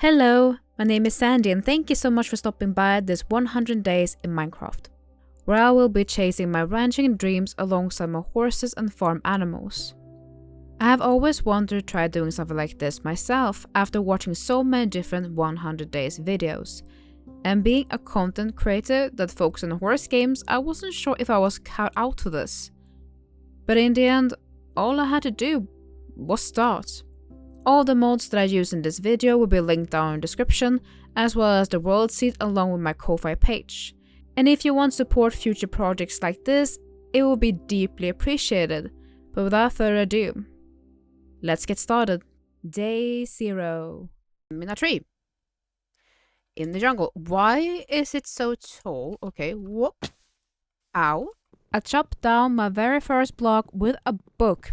Hello, my name is Sandy and thank you so much for stopping by this 100 days in Minecraft, where I will be chasing my ranching dreams alongside my horses and farm animals. I have always wanted to try doing something like this myself after watching so many different 100 days videos. And being a content creator that focuses on horse games, I wasn't sure if I was cut out for this. But in the end, all I had to do was start. All the mods that I use in this video will be linked down in the description, as well as the world seed along with my Ko-Fi page. And if you want to support future projects like this, it will be deeply appreciated. But without further ado, let's get started. Day 0. I'm in a tree. In the jungle. Why is it so tall? Okay, whoop. Ow. I chopped down my very first block with a book.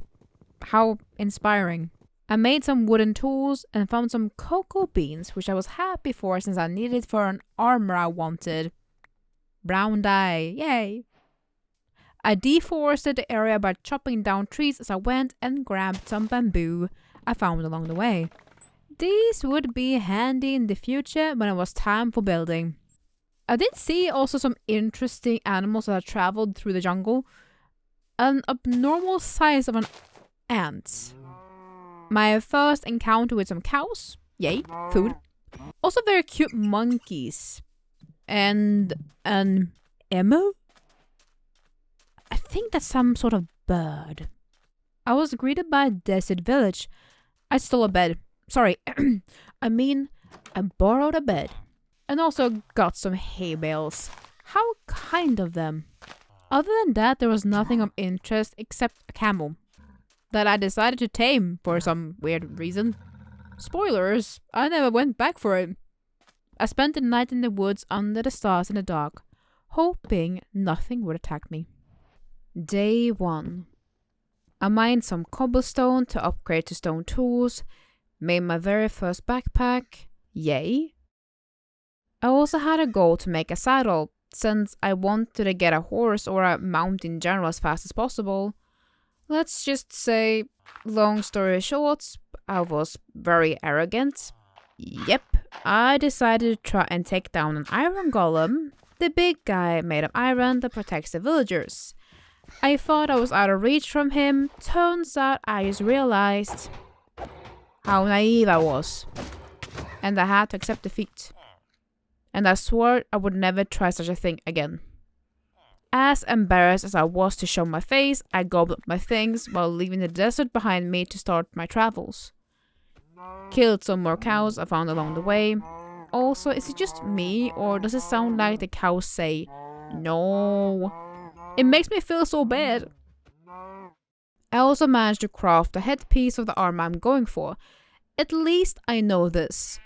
How inspiring. I made some wooden tools and found some cocoa beans, which I was happy for since I needed for an armor I wanted. Brown dye, yay! I deforested the area by chopping down trees as I went and grabbed some bamboo I found along the way. These would be handy in the future when it was time for building. I did see also some interesting animals that traveled through the jungle. An abnormal size of an ant. My first encounter with some cows. Yay, food. Also very cute monkeys. And an emu? I think that's some sort of bird. I was greeted by a desert village. I stole a bed. Sorry, I borrowed a bed. And also got some hay bales. How kind of them. Other than that, there was nothing of interest except a camel that I decided to tame for some weird reason. Spoilers, I never went back for it. I spent the night in the woods under the stars in the dark, hoping nothing would attack me. Day 1. I mined some cobblestone to upgrade to stone tools, made my very first backpack, yay. I also had a goal to make a saddle, since I wanted to get a horse or a mount in general as fast as possible. Let's just say, long story short, I was very arrogant. Yep, I decided to try and take down an iron golem, the big guy made of iron that protects the villagers. I thought I was out of reach from him, turns out I just realized how naive I was. And I had to accept defeat. And I swore I would never try such a thing again. As embarrassed as I was to show my face, I gobbled up my things while leaving the desert behind me to start my travels. Killed some more cows I found along the way. Also, is it just me or does it sound like the cows say no? It makes me feel so bad. I also managed to craft the headpiece of the armor I'm going for. At least I know this.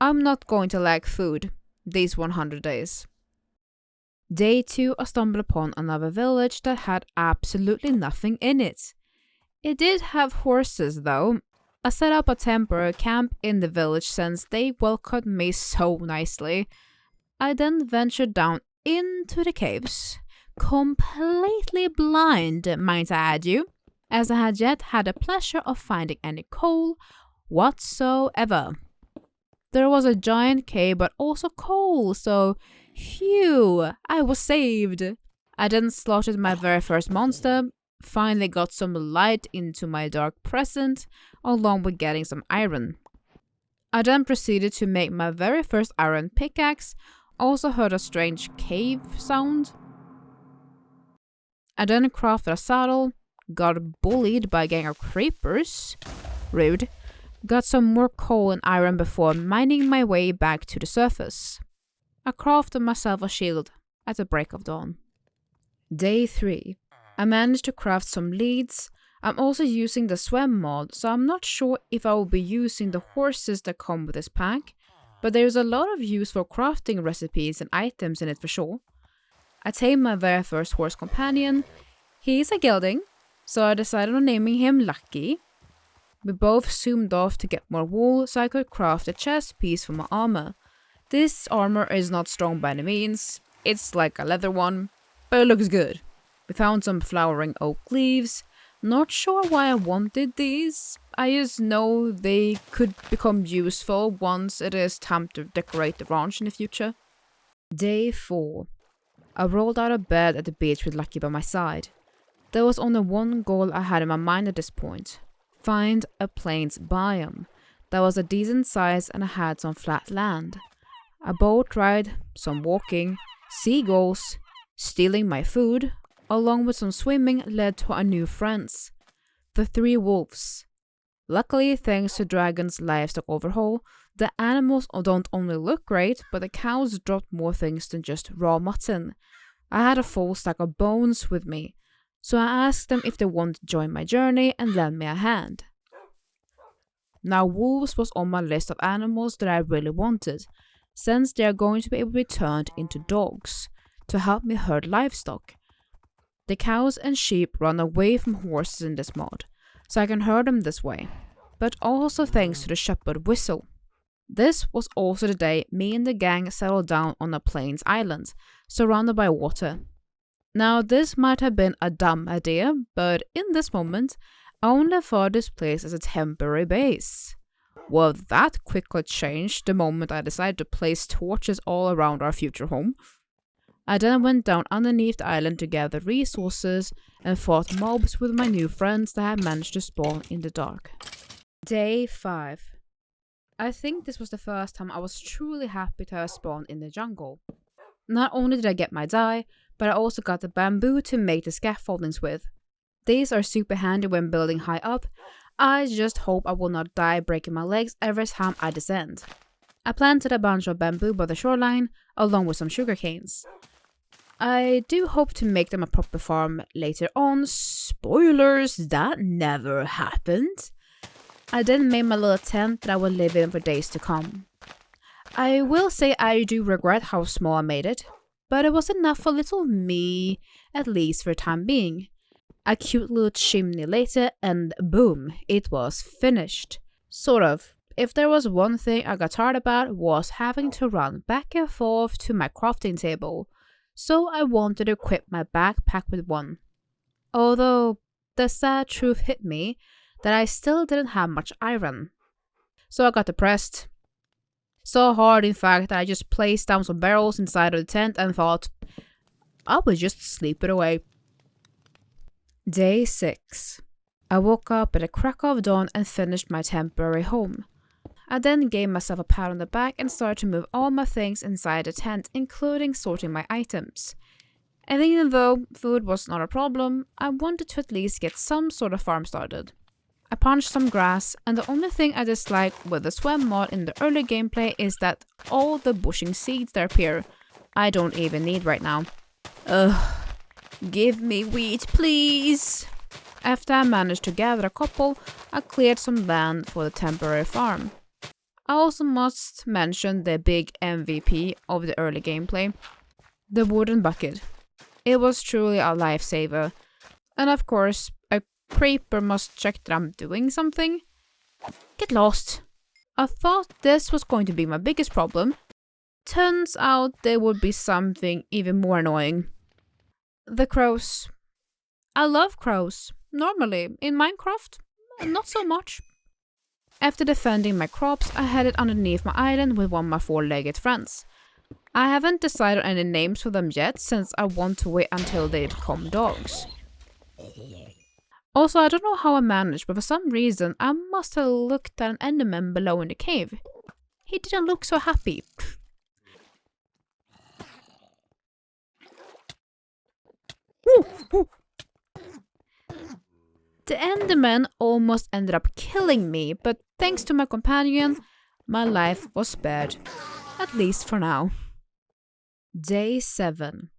I'm not going to lack food these 100 days. Day 2, I stumbled upon another village that had absolutely nothing in it. It did have horses though. I set up a temporary camp in the village since they welcomed me so nicely. I then ventured down into the caves, completely blind, might I add you, as I had yet had the pleasure of finding any coal whatsoever. There was a giant cave but also coal, so phew, I was saved. I then slaughtered my very first monster, finally got some light into my dark present, along with getting some iron. I then proceeded to make my very first iron pickaxe, also heard a strange cave sound. I then crafted a saddle, got bullied by a gang of creepers, rude, got some more coal and iron before mining my way back to the surface. I crafted myself a shield at the break of dawn. Day 3. I managed to craft some leads. I'm also using the swim mod, so I'm not sure if I will be using the horses that come with this pack, but there's a lot of use for crafting recipes and items in it for sure. I tamed my very first horse companion. He's a gelding, so I decided on naming him Lucky. We both zoomed off to get more wool so I could craft a chest piece for my armor. This armor is not strong by any means, it's like a leather one, but it looks good. We found some flowering oak leaves. Not sure why I wanted these. I just know they could become useful once it is time to decorate the ranch in the future. Day 4. I rolled out of bed at the beach with Lucky by my side. There was only one goal I had in my mind at this point. Find a plains biome that was a decent size and had some flat land. A boat ride, some walking, seagulls, stealing my food, along with some swimming led to our new friends. The 3 wolves. Luckily, thanks to Dragon's livestock overhaul, the animals don't only look great, but the cows dropped more things than just raw mutton. I had a full stack of bones with me, so I asked them if they wanted to join my journey and lend me a hand. Now, wolves was on my list of animals that I really wanted, since they are going to be able to be turned into dogs to help me herd livestock. The cows and sheep run away from horses in this mod, so I can herd them this way, but also thanks to the shepherd whistle. This was also the day me and the gang settled down on a plains island, surrounded by water. Now this might have been a dumb idea, but in this moment, I only thought this place as a temporary base. Well, that quickly changed the moment I decided to place torches all around our future home. I then went down underneath the island to gather resources and fought mobs with my new friends that I had managed to spawn in the dark. Day 5. I think this was the first time I was truly happy to have spawned in the jungle. Not only did I get my dye, but I also got the bamboo to make the scaffoldings with. These are super handy when building high up. I just hope I will not die breaking my legs every time I descend. I planted a bunch of bamboo by the shoreline, along with some sugar canes. I do hope to make them a proper farm later on. Spoilers, that never happened. I then made my little tent that I will live in for days to come. I will say I do regret how small I made it, but it was enough for little me, at least for the time being. A cute little chimney later, and boom, it was finished. Sort of. If there was one thing I got tired about was having to run back and forth to my crafting table, so I wanted to equip my backpack with one. Although the sad truth hit me that I still didn't have much iron. So I got depressed. So hard in fact that I just placed down some barrels inside of the tent and thought, I would just sleep it away. Day 6. I woke up at the crack of dawn and finished my temporary home. I then gave myself a pat on the back and started to move all my things inside the tent, including sorting my items. And even though food was not a problem, I wanted to at least get some sort of farm started. I punched some grass, and the only thing I dislike with the swim mod in the early gameplay is that all the bushing seeds that appear, I don't even need right now. Ugh, give me wheat please! After I managed to gather a couple, I cleared some land for the temporary farm. I also must mention the big MVP of the early gameplay, the wooden bucket. It was truly a lifesaver. And of course, a creeper must check that I'm doing something. Get lost. I thought this was going to be my biggest problem. Turns out there would be something even more annoying. The crows. I love crows. Normally, in Minecraft, not so much. After defending my crops, I headed underneath my island with one of my 4-legged friends. I haven't decided any names for them yet, since I want to wait until they become dogs. Also, I don't know how I managed, but for some reason, I must have looked at an enderman below in the cave. He didn't look so happy. The enderman almost ended up killing me, but thanks to my companion, my life was spared. At least for now. Day 7.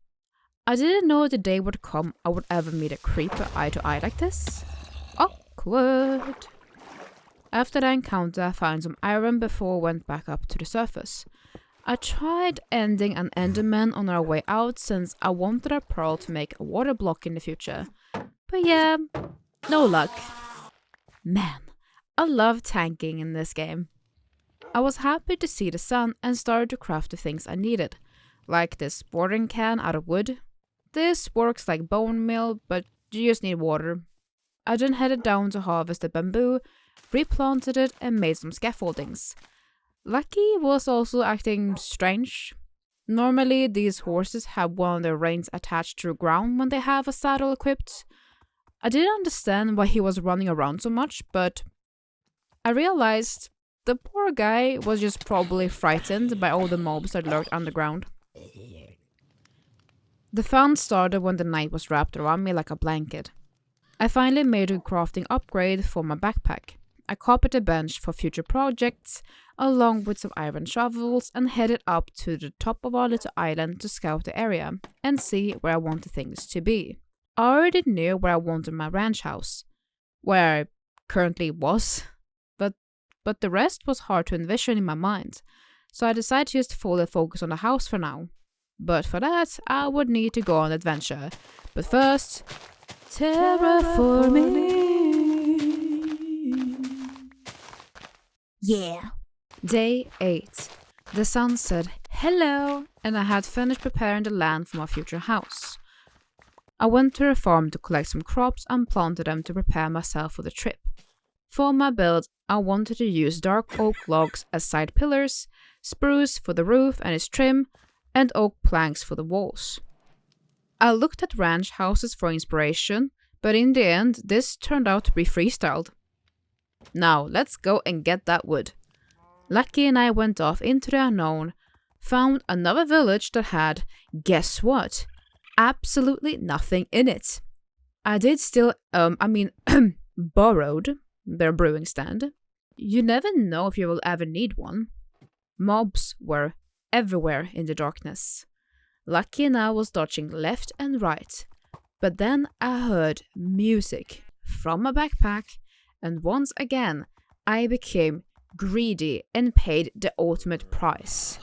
I didn't know the day would come I would ever meet a creeper eye to eye like this. Awkward. After the encounter, I found some iron before I went back up to the surface. I tried ending an enderman on our way out since I wanted a pearl to make a water block in the future. But yeah, no luck. Man, I love tanking in this game. I was happy to see the sun and started to craft the things I needed, like this watering can out of wood. This works like bone meal, but you just need water. I then headed down to harvest the bamboo replanted it, and made some scaffoldings. Lucky was also acting strange. Normally, these horses have one of their reins attached to the ground when they have a saddle equipped. I didn't understand why he was running around so much, but I realized the poor guy was just probably frightened by all the mobs that lurked underground. The fun started when the night was wrapped around me like a blanket. I finally made a crafting upgrade for my backpack. I copied a bench for future projects, along with some iron shovels, and headed up to the top of our little island to scout the area and see where I wanted things to be. I already knew where I wanted my ranch house, where I currently was, but the rest was hard to envision in my mind, so I decided to just fully focus on the house for now. But for that, I would need to go on an adventure. But first, terraforming. Yeah. Day 8. The sun said hello, and I had finished preparing the land for my future house. I went to the farm to collect some crops and planted them to prepare myself for the trip. For my build, I wanted to use dark oak logs as side pillars, spruce for the roof and its trim, and oak planks for the walls. I looked at ranch houses for inspiration, but in the end, this turned out to be freestyled. Now, let's go and get that wood. Lucky and I went off into the unknown, found another village that had, guess what? Absolutely nothing in it. I did still, borrowed their brewing stand. You never know if you will ever need one. Mobs were everywhere in the darkness. Lucky and I was dodging left and right. But then I heard music from my backpack, and once again I became greedy and paid the ultimate price.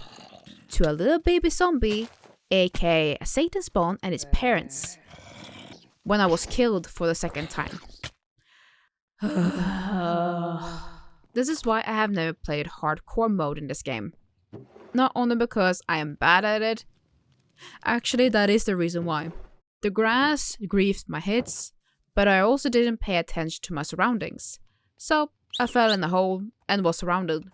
To a little baby zombie, aka a Satan spawn and its parents, when I was killed for the second time. This is why I have never played hardcore mode in this game. Not only because I am bad at it, actually that is the reason why. The grass griefed my hits, but I also didn't pay attention to my surroundings, so I fell in a hole and was surrounded.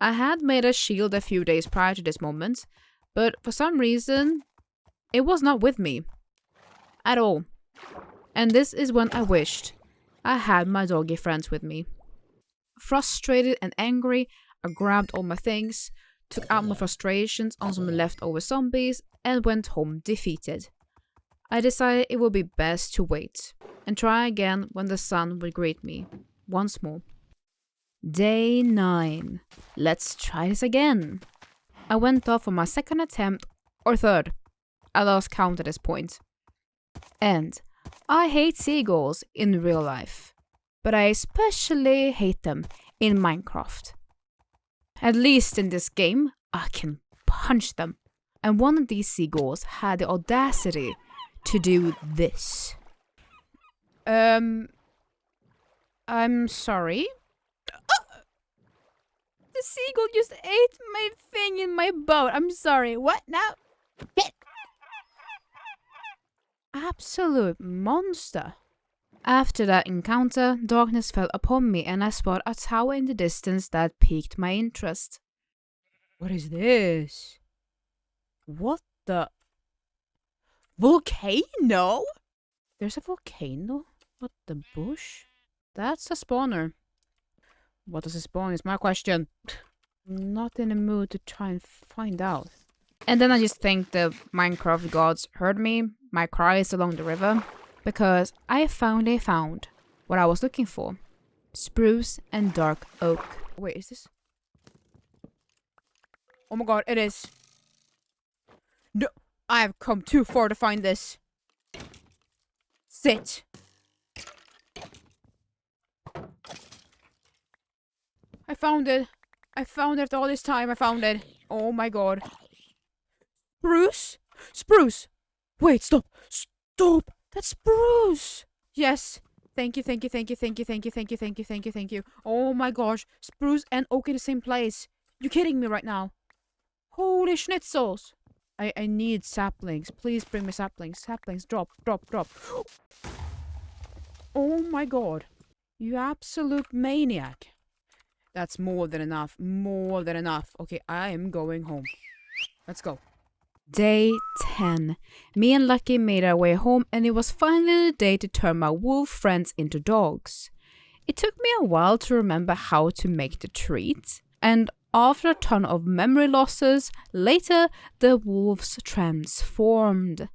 I had made a shield a few days prior to this moment, but for some reason, it was not with me. At all. And this is when I wished I had my doggy friends with me. Frustrated and angry, I grabbed all my things, took out my frustrations on some leftover zombies, and went home defeated. I decided it would be best to wait, and try again when the sun would greet me, once more. Day 9. Let's try this again. I went off on my second attempt, or third. I lost count at this point. And I hate seagulls in real life, but I especially hate them in Minecraft. At least in this game, I can punch them. And one of these seagulls had the audacity to do this. I'm sorry? The seagull just ate my thing in my boat. I'm sorry. What now? Absolute monster. After that encounter, darkness fell upon me and I spotted a tower in the distance that piqued my interest. What is this? What the? Volcano? There's a volcano? What the bush? That's a spawner. What does it spawn is my question. I'm not in the mood to try and find out. And then I just think the Minecraft gods heard me, my cries along the river, because I finally found what I was looking for. Spruce and dark oak. Wait, is this? Oh my god, it is. No, I have come too far to find this. Sit. I found it. I found it all this time. I found it. Oh my god. Spruce? Spruce! Wait, stop! Stop! That's spruce! Yes. Thank you, thank you, thank you, thank you, thank you, thank you, thank you, thank you, thank you. Oh my gosh. Spruce and oak in the same place. You kidding me right now? Holy schnitzels! I need saplings. Please bring me saplings. Saplings. Drop, drop, drop. Oh my god. You absolute maniac. That's more than enough. More than enough. Okay, I am going home. Let's go. Day 10. Me and Lucky made our way home, and it was finally the day to turn my wolf friends into dogs. It took me a while to remember how to make the treat, and after a ton of memory losses, later the wolves transformed.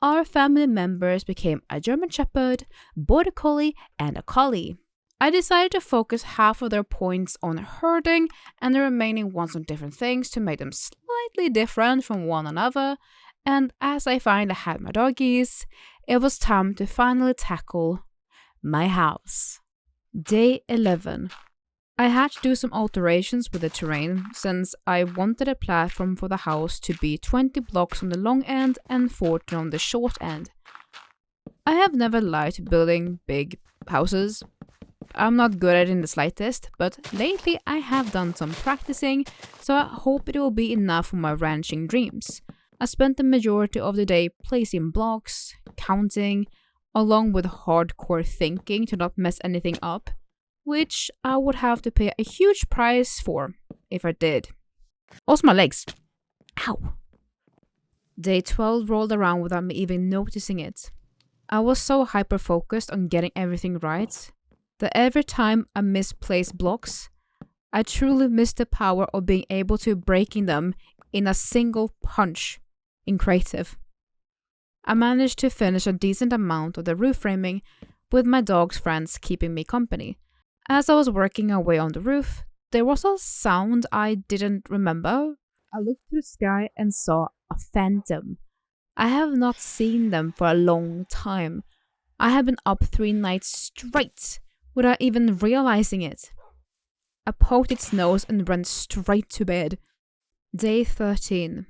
Our family members became a German Shepherd, Border Collie, and a Collie. I decided to focus half of their points on herding and the remaining ones on different things to make them slightly different from one another, and as I finally had my doggies, it was time to finally tackle my house. Day 11. I had to do some alterations with the terrain since I wanted a platform for the house to be 20 blocks on the long end and 14 on the short end. I have never liked building big houses. I'm not good at it in the slightest, but lately I have done some practicing, so I hope it will be enough for my ranching dreams. I spent the majority of the day placing blocks, counting, along with hardcore thinking to not mess anything up, which I would have to pay a huge price for if I did. Also my legs. Ow. Day 12 rolled around without me even noticing it. I was so hyper-focused on getting everything right that every time I misplaced blocks, I truly missed the power of being able to breaking them in a single punch in creative. I managed to finish a decent amount of the roof framing with my dog's friends keeping me company. As I was working away on the roof, there was a sound I didn't remember. I looked to the sky and saw a phantom. I have not seen them for a long time. I have been up 3 nights straight without even realizing it. I poked its nose and ran straight to bed. Day 13.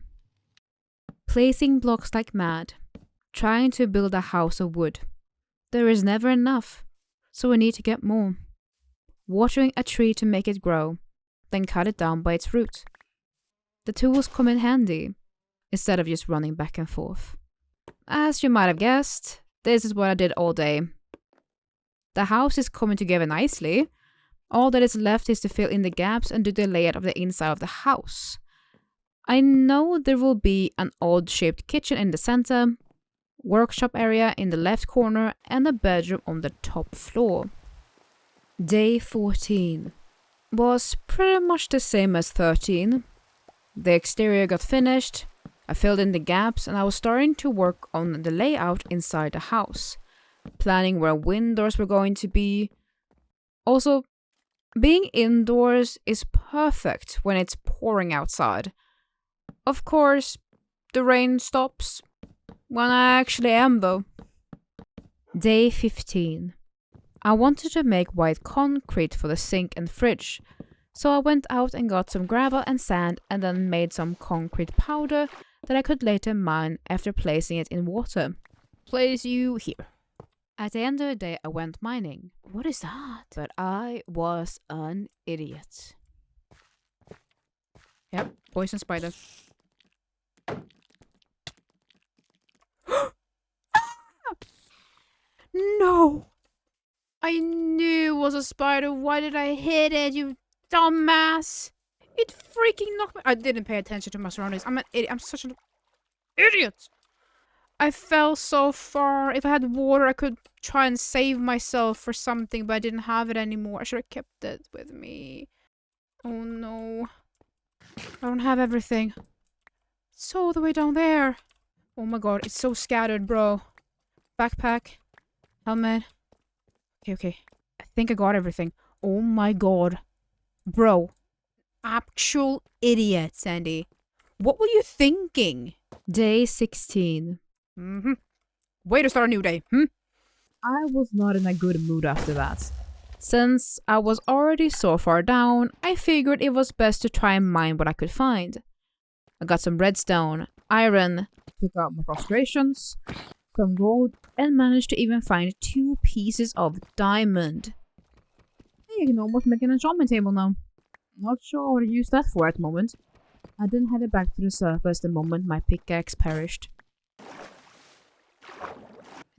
Placing blocks like mad. Trying to build a house of wood. There is never enough, so we need to get more. Watering a tree to make it grow, then cut it down by its root. The tools come in handy, instead of just running back and forth. As you might have guessed, this is what I did all day. The house is coming together nicely. All that is left is to fill in the gaps and do the layout of the inside of the house. I know there will be an odd-shaped kitchen in the center, workshop area in the left corner, and a bedroom on the top floor. Day 14 was pretty much the same as 13. The exterior got finished, I filled in the gaps, and I was starting to work on the layout inside the house, planning where windows were going to be. Also, being indoors is perfect when it's pouring outside. Of course, the rain stops when I actually am though. Day 15. I wanted to make white concrete for the sink and fridge, so I went out and got some gravel and sand and then made some concrete powder that I could later mine after placing it in water. Place you here. At the end of the day, I went mining. What is that? But I was an idiot. Yep, poison spider. No! I knew it was a spider. Why did I hit it, you dumbass? It freaking knocked me. I didn't pay attention to my surroundings. I'm an idiot. I'm such an idiot. I fell so far. If I had water, I could try and save myself for something, but I didn't have it anymore. I should have kept it with me. Oh no. I don't have everything. It's all the way down there. Oh my god, it's so scattered, bro. Backpack. Helmet. Okay. I think I got everything. Oh my god. Bro. Actual idiot, Sandy. What were you thinking? Day 16. Way to start a new day, I was not in a good mood after that. Since I was already so far down, I figured it was best to try and mine what I could find. I got some redstone, iron, took out my frustrations, some gold, and managed to even find 2 pieces of diamond. You can almost make an enchantment table now. Not sure what to use that for at the moment. I then headed back to the surface the moment my pickaxe perished.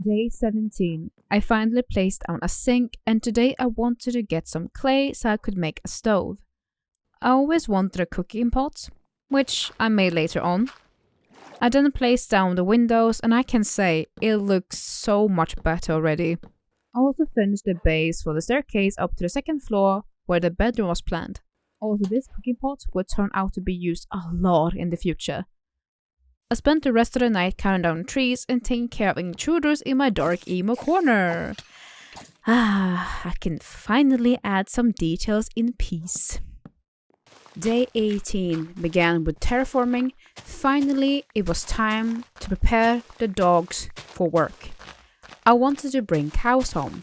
Day 17. I finally placed down a sink, and today I wanted to get some clay so I could make a stove. I always wanted a cooking pot, which I made later on. I then placed down the windows, and I can say it looks so much better already. I also finished the base for the staircase up to the second floor where the bedroom was planned. Also, this cooking pot would turn out to be used a lot in the future. I spent the rest of the night counting down trees and taking care of intruders in my dark emo corner. I can finally add some details in peace. Day 18 began with terraforming. Finally, it was time to prepare the dogs for work. I wanted to bring cows home,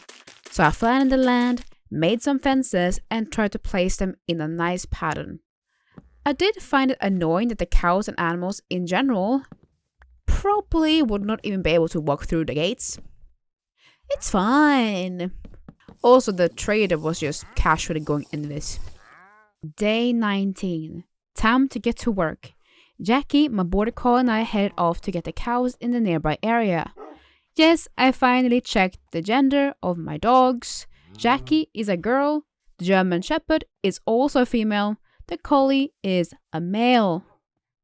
so I flattened the land, made some fences, and tried to place them in a nice pattern. I did find it annoying that the cows and animals in general probably would not even be able to walk through the gates. It's fine. Also, the trader was just casually going in this. Day 19. Time to get to work. Jackie, my border collie, and I headed off to get the cows in the nearby area. Yes, I finally checked the gender of my dogs. Jackie is a girl. The German Shepherd is also a female. The collie is a male.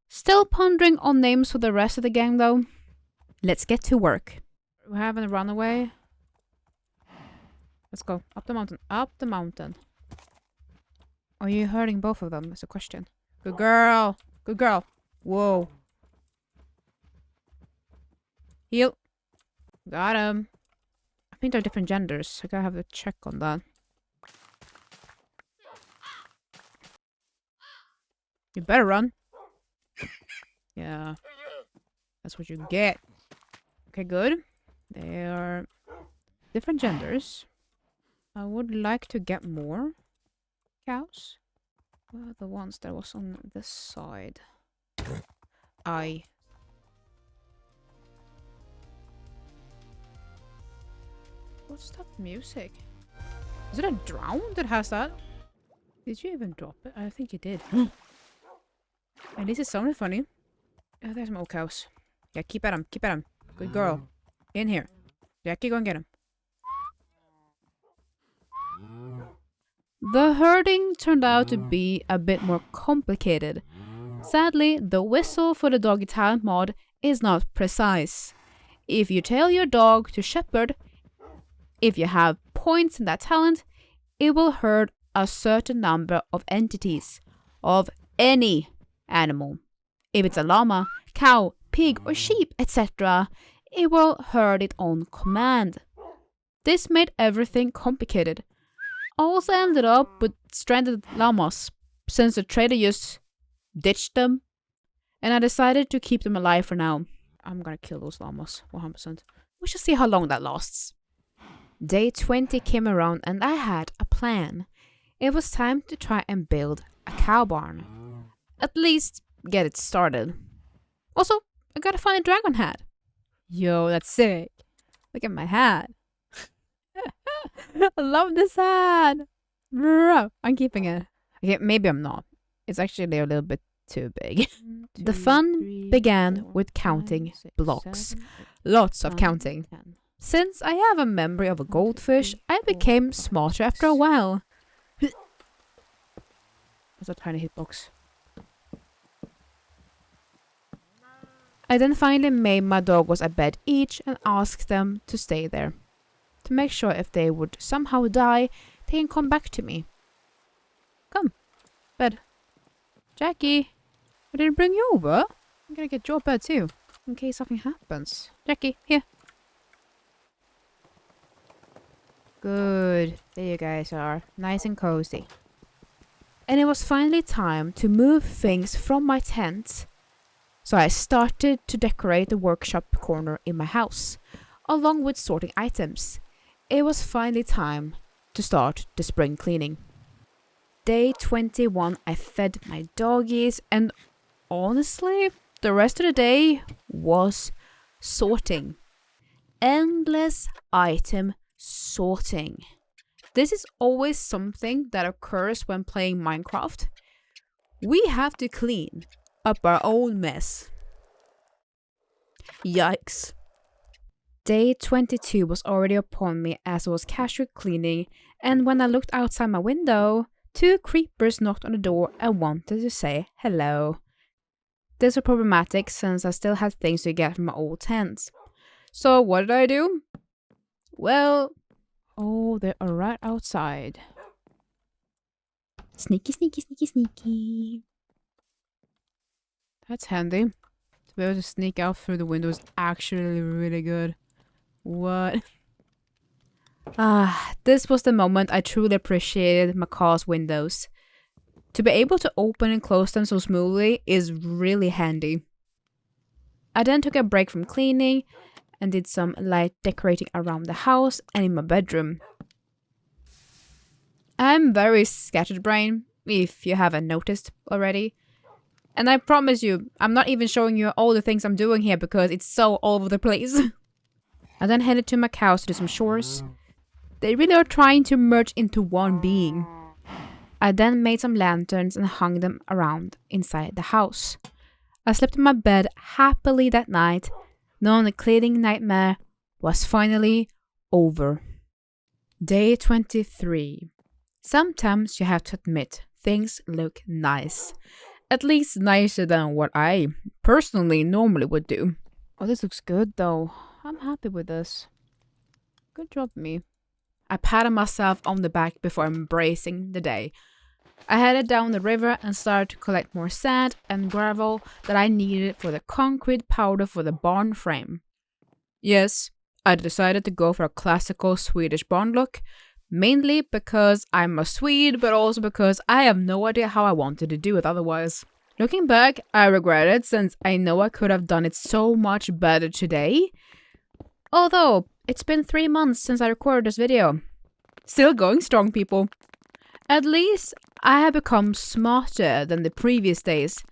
Still pondering on names for the rest of the gang though. Let's get to work. We're having a runaway. Let's go. Up the mountain. Up the mountain. Are you hurting both of them? Is a question. Good girl. Good girl. Whoa. Heal. Got him. I think they're different genders. I gotta have to check on that. You better run. Yeah. That's what you get. Okay, good. They are different genders. I would like to get more cows. Where are the ones that was on this side? What's that music? Is it a drone that has that? Did you even drop it? I think you did. And this is something funny. Oh, there's more cows. Yeah, keep at him. Keep at him. Good girl. In here. Jackie, go and get him. The herding turned out to be a bit more complicated. Sadly, the whistle for the doggy talent mod is not precise. If you tell your dog to shepherd, if you have points in that talent, it will herd a certain number of entities, of any animal. If it's a llama, cow, pig or sheep, etc., it will herd it on command. This made everything complicated. I also ended up with stranded llamas, since the trader just ditched them, and I decided to keep them alive for now. I'm gonna kill those llamas, 100%. We shall see how long that lasts. Day 20 came around and I had a plan. It was time to try and build a cow barn. At least get it started. Also, I gotta find a dragon hat. Yo, that's sick. Look at my hat. I love this hat. Bro, I'm keeping it. Okay, maybe I'm not. It's actually a little bit too big. The fun began with counting blocks. Lots of counting. Since I have a memory of a goldfish, I became smarter after a while. That's a tiny hitbox. I then finally made my doggos a bed each and asked them to stay there. To make sure if they would somehow die, they can come back to me. Come. Bed. Jackie, I didn't bring you over. I'm gonna get your bed too, in case something happens. Jackie, here. Good. There you guys are. Nice and cozy. And it was finally time to move things from my tent. So I started to decorate the workshop corner in my house, along with sorting items. It was finally time to start the spring cleaning. Day 21, I fed my doggies, and honestly, the rest of the day was sorting. Endless item sorting. This is always something that occurs when playing Minecraft. We have to clean up our own mess. Yikes. Day 22 was already upon me as I was casually cleaning, and when I looked outside my window, 2 creepers knocked on the door and wanted to say hello. This was problematic since I still had things to get from my old tent. So what did I do? Well, oh, they are right outside. Sneaky, sneaky, sneaky, sneaky. That's handy. To be able to sneak out through the window is actually really good. What? This was the moment I truly appreciated my car's windows. To be able to open and close them so smoothly is really handy. I then took a break from cleaning and did some light decorating around the house and in my bedroom. I'm very scatterbrained, if you haven't noticed already. And I promise you, I'm not even showing you all the things I'm doing here because it's so all over the place. I then headed to my cows to do some chores. They really are trying to merge into one being. I then made some lanterns and hung them around inside the house. I slept in my bed happily that night, knowing the cleaning nightmare was finally over. Day 23. Sometimes you have to admit things look nice. At least nicer than what I personally normally would do. Oh, this looks good though. I'm happy with this. Good job, me. I patted myself on the back before embracing the day. I headed down the river and started to collect more sand and gravel that I needed for the concrete powder for the barn frame. Yes, I decided to go for a classical Swedish barn look, mainly because I'm a Swede, but also because I have no idea how I wanted to do it otherwise. Looking back, I regret it since I know I could have done it so much better today. Although, it's been 3 months since I recorded this video. Still going strong, people. At least, I have become smarter than the previous days,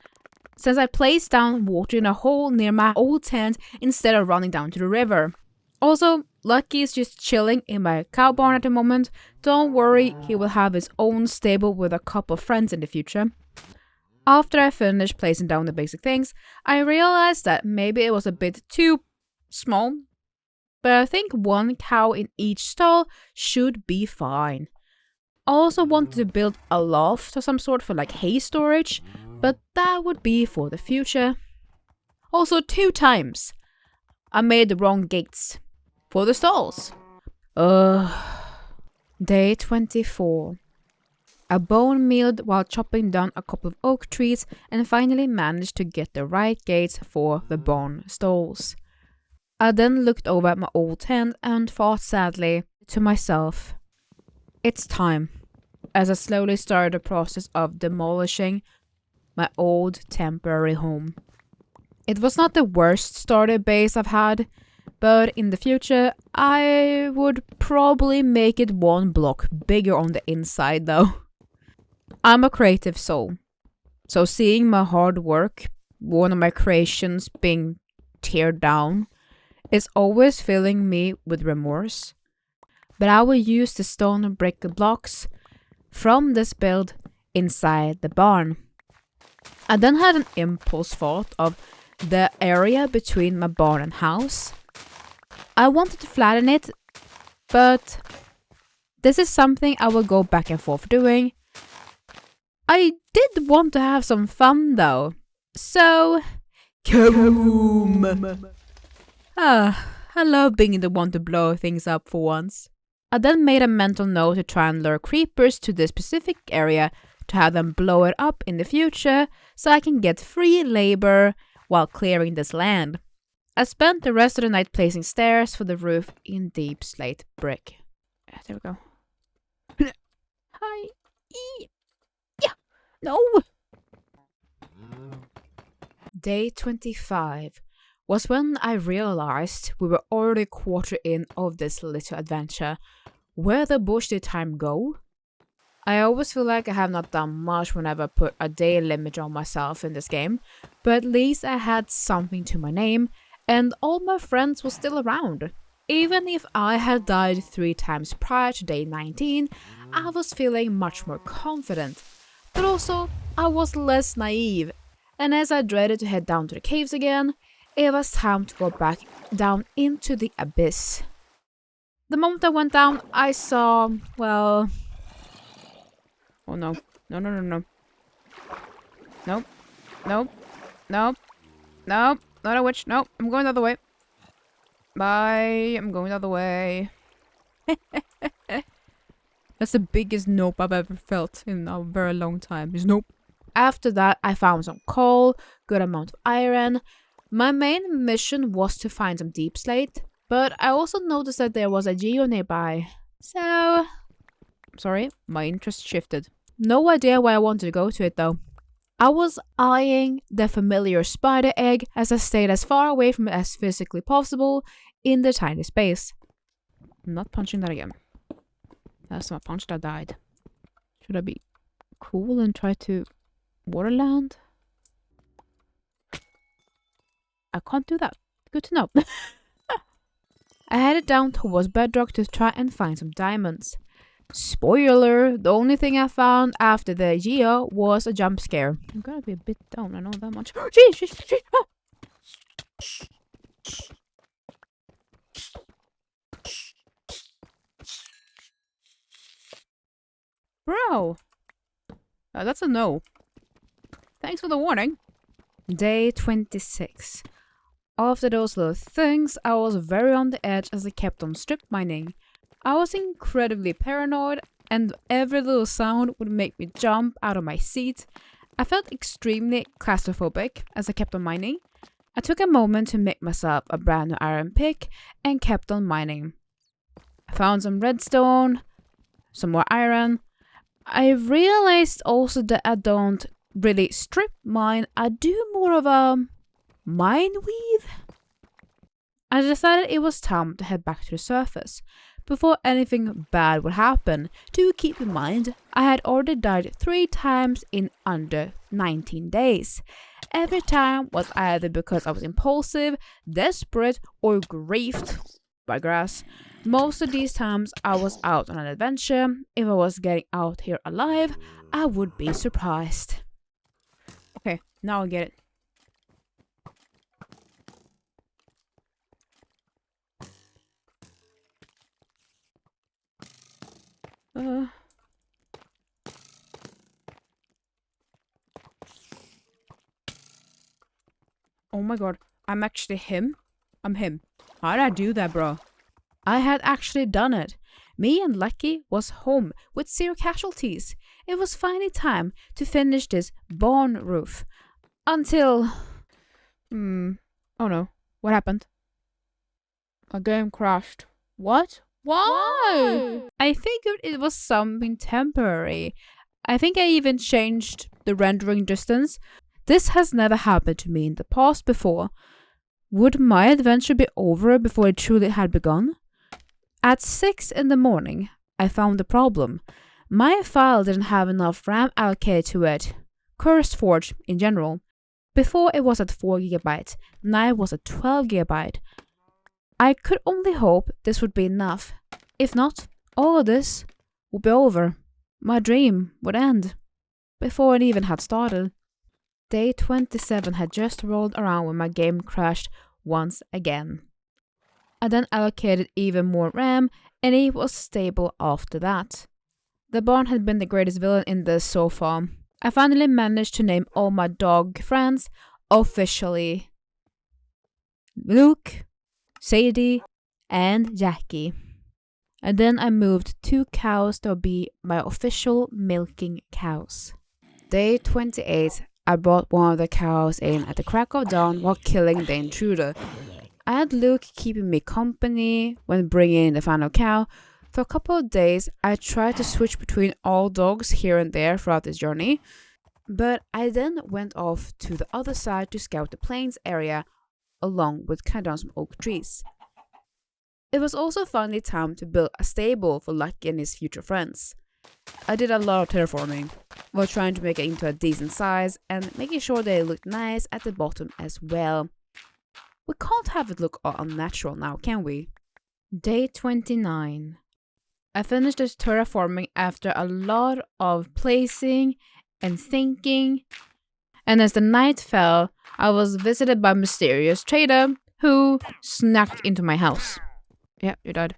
since I placed down water in a hole near my old tent instead of running down to the river. Also, Lucky is just chilling in my cow barn at the moment. Don't worry, he will have his own stable with a couple of friends in the future. After I finished placing down the basic things, I realized that maybe it was a bit too small. But I think 1 cow in each stall should be fine. I also wanted to build a loft of some sort for like hay storage, but that would be for the future. Also 2 times, I made the wrong gates for the stalls. Day 24. I bone mealed while chopping down a couple of oak trees and finally managed to get the right gates for the barn stalls. I then looked over at my old tent and thought sadly to myself, it's time, as I slowly started the process of demolishing my old temporary home. It was not the worst starter base I've had, but in the future I would probably make it 1 block bigger on the inside though. I'm a creative soul, so seeing my hard work, one of my creations being teared down, is always filling me with remorse. But I will use the stone and brick blocks from this build inside the barn. I then had an impulse thought of the area between my barn and house. I wanted to flatten it, but this is something I will go back and forth doing. I did want to have some fun though, so kaboom! I love being the one to blow things up for once. I then made a mental note to try and lure creepers to this specific area to have them blow it up in the future so I can get free labor while clearing this land. I spent the rest of the night placing stairs for the roof in deep slate brick. There we go. Hi. Yeah. No. Day 25 was when I realized we were already a quarter in of this little adventure. Where the bush did time go? I always feel like I have not done much whenever I put a day limit on myself in this game, but at least I had something to my name, and all my friends were still around. Even if I had died 3 times prior to day 19, I was feeling much more confident. But also, I was less naive, and as I dreaded to head down to the caves again, It was time to go back down into the abyss. The moment I went down, I saw, well... Oh no. No, no, no, no. Nope. Nope. Nope. Nope. Not a witch. Nope. I'm going the other way. Bye. I'm going the other way. That's the biggest nope I've ever felt in a very long time. Is nope. After that, I found some coal, good amount of iron. My main mission was to find some deep slate, but I also noticed that there was a geo nearby. So... Sorry, my interest shifted. No idea why I wanted to go to it though. I was eyeing the familiar spider egg as I stayed as far away from it as physically possible in the tiny space. I'm not punching that again. That's my punch that died. Should I be cool and try to waterland? I can't do that. Good to know. I headed down towards bedrock to try and find some diamonds. Spoiler, the only thing I found after the geo was a jump scare. I'm gonna be a bit down, I know that much. Jeez. Bro! That's a no. Thanks for the warning. Day 26. After those little things, I was very on the edge as I kept on strip mining. I was incredibly paranoid, and every little sound would make me jump out of my seat. I felt extremely claustrophobic as I kept on mining. I took a moment to make myself a brand new iron pick and kept on mining. I found some redstone, some more iron. I realized also that I don't really strip mine, I do more of a mine weave. I decided it was time to head back to the surface. Before anything bad would happen, do keep in mind, I had already died 3 times in under 19 days. Every time was either because I was impulsive, desperate, or griefed by grass. Most of these times I was out on an adventure. If I was getting out here alive, I would be surprised. Okay, now I get it. Oh my god, I'm actually him? I'm him. How did I do that, bro? I had actually done it. Me and Lucky was home with 0 casualties. It was finally time to finish this barn roof. Until... Oh no. What happened? A game crashed. What? Why? I figured it was something temporary. I think I even changed the rendering distance. This has never happened to me in the past before. Would my adventure be over before it truly had begun? At 6 in the morning, I found the problem. My file didn't have enough RAM allocated to it. CurseForge in general. Before it was at 4 GB, now it was at 12 GB. I could only hope this would be enough. If not, all of this would be over. My dream would end before it even had started. Day 27 had just rolled around when my game crashed once again. I then allocated even more RAM and it was stable after that. The barn had been the greatest villain in this so far. I finally managed to name all my dog friends officially. Luke, Sadie, and Jackie. And then I moved 2 cows to be my official milking cows. Day 28, I brought one of the cows in at the crack of dawn while killing the intruder. I had Luke keeping me company when bringing in the final cow. For a couple of days, I tried to switch between all dogs here and there throughout this journey, but I then went off to the other side to scout the plains area, along with cutting down some oak trees. It was also finally time to build a stable for Lucky and his future friends. I did a lot of terraforming, while trying to make it into a decent size and making sure they looked nice at the bottom as well. We can't have it look all unnatural now, can we? Day 29. I finished this terraforming after a lot of placing and thinking, And as the night fell, I was visited by a mysterious trader who snuck into my house. Yeah, you died.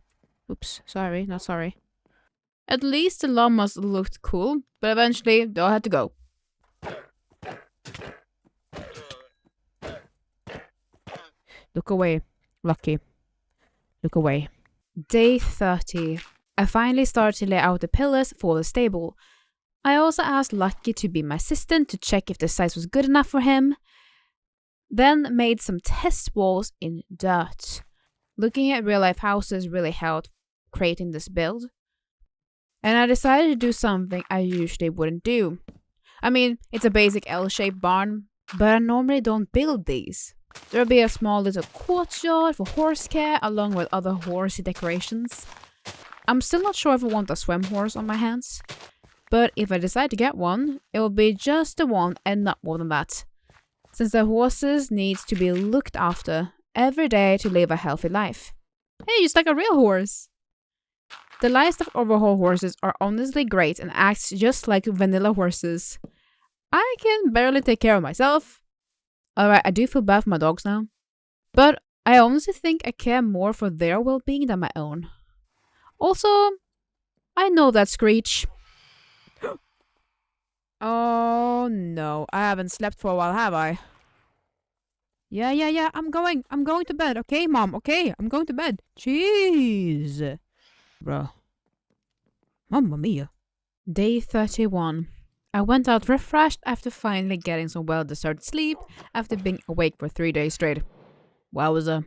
Oops, sorry, not sorry. At least the llamas looked cool, but eventually they all had to go. Look away, Lucky. Look away. Day 30. I finally started to lay out the pillars for the stable. I also asked Lucky to be my assistant to check if the size was good enough for him. Then made some test walls in dirt. Looking at real life houses really helped creating this build. And I decided to do something I usually wouldn't do. I mean, it's a basic L-shaped barn, but I normally don't build these. There'll be a small little courtyard for horse care along with other horsey decorations. I'm still not sure if I want a swim horse on my hands, but if I decide to get one, it will be just the one and not more than that, since the horses need to be looked after every day to live a healthy life. Hey, just like a real horse! The livestock overhaul horses are honestly great and acts just like vanilla horses. I can barely take care of myself. Alright, I do feel bad for my dogs now. But I honestly think I care more for their well-being than my own. Also, I know that screech. Oh no, I haven't slept for a while, have I? Yeah, I'm going to bed, okay, Mom, okay? I'm going to bed. Jeez. Bro. Mamma mia. Day 31. I went out refreshed after finally getting some well-deserved sleep after being awake for 3 days straight. Wowza.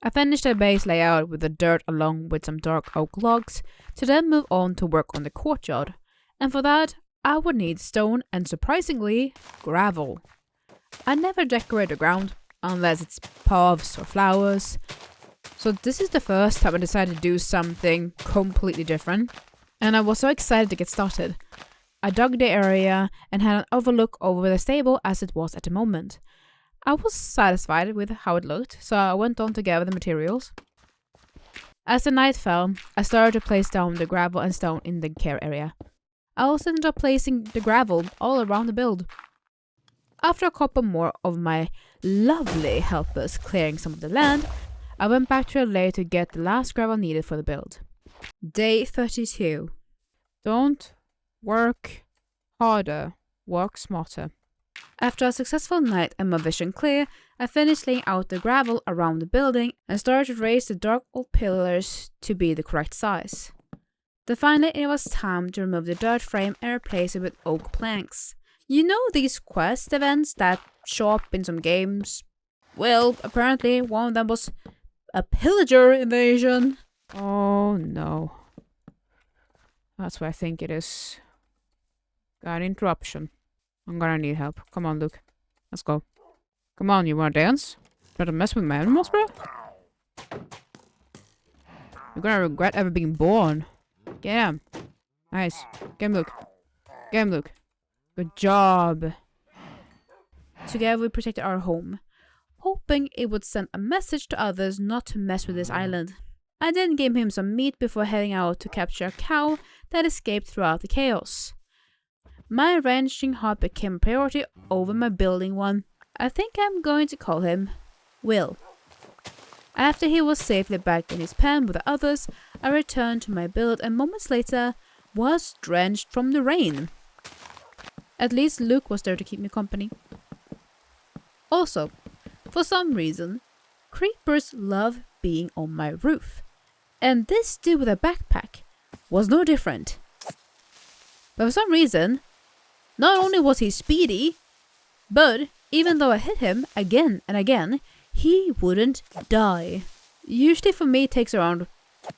I finished the base layout with the dirt along with some dark oak logs to then move on to work on the courtyard. And for that, I would need stone and surprisingly, gravel. I never decorate the ground unless it's paths or flowers. So this is the first time I decided to do something completely different. And I was so excited to get started. I dug the area and had an overlook over the stable as it was at the moment. I was satisfied with how it looked, so I went on to gather the materials. As the night fell, I started to place down the gravel and stone in the care area. I also ended up placing the gravel all around the build. After a couple more of my lovely helpers clearing some of the land, I went back to the lair to get the last gravel needed for the build. Day 32. Don't work harder, work smarter. After a successful night and my vision clear, I finished laying out the gravel around the building and started to raise the dark old pillars to be the correct size. Then finally it was time to remove the dirt frame and replace it with oak planks. You know these quest events that show up in some games? Well, apparently one of them was a pillager invasion. Oh no. That's what I think it is. Got an interruption. I'm gonna need help. Come on, Luke. Let's go. Come on, you wanna dance? Try to mess with my animals, bro? You're gonna regret ever being born. Get him. Nice. Get him, Luke. Get him, Luke. Good job. Together we protected our home, hoping it would send a message to others not to mess with this island. I then gave him some meat before heading out to capture a cow that escaped throughout the chaos. My ranching heart became a priority over my building one. I think I'm going to call him Will. After he was safely back in his pen with the others, I returned to my build and moments later was drenched from the rain. At least Luke was there to keep me company. Also, for some reason, creepers love being on my roof. And this dude with a backpack was no different. But for some reason, not only was he speedy, but even though I hit him again and again, he wouldn't die. Usually for me it takes around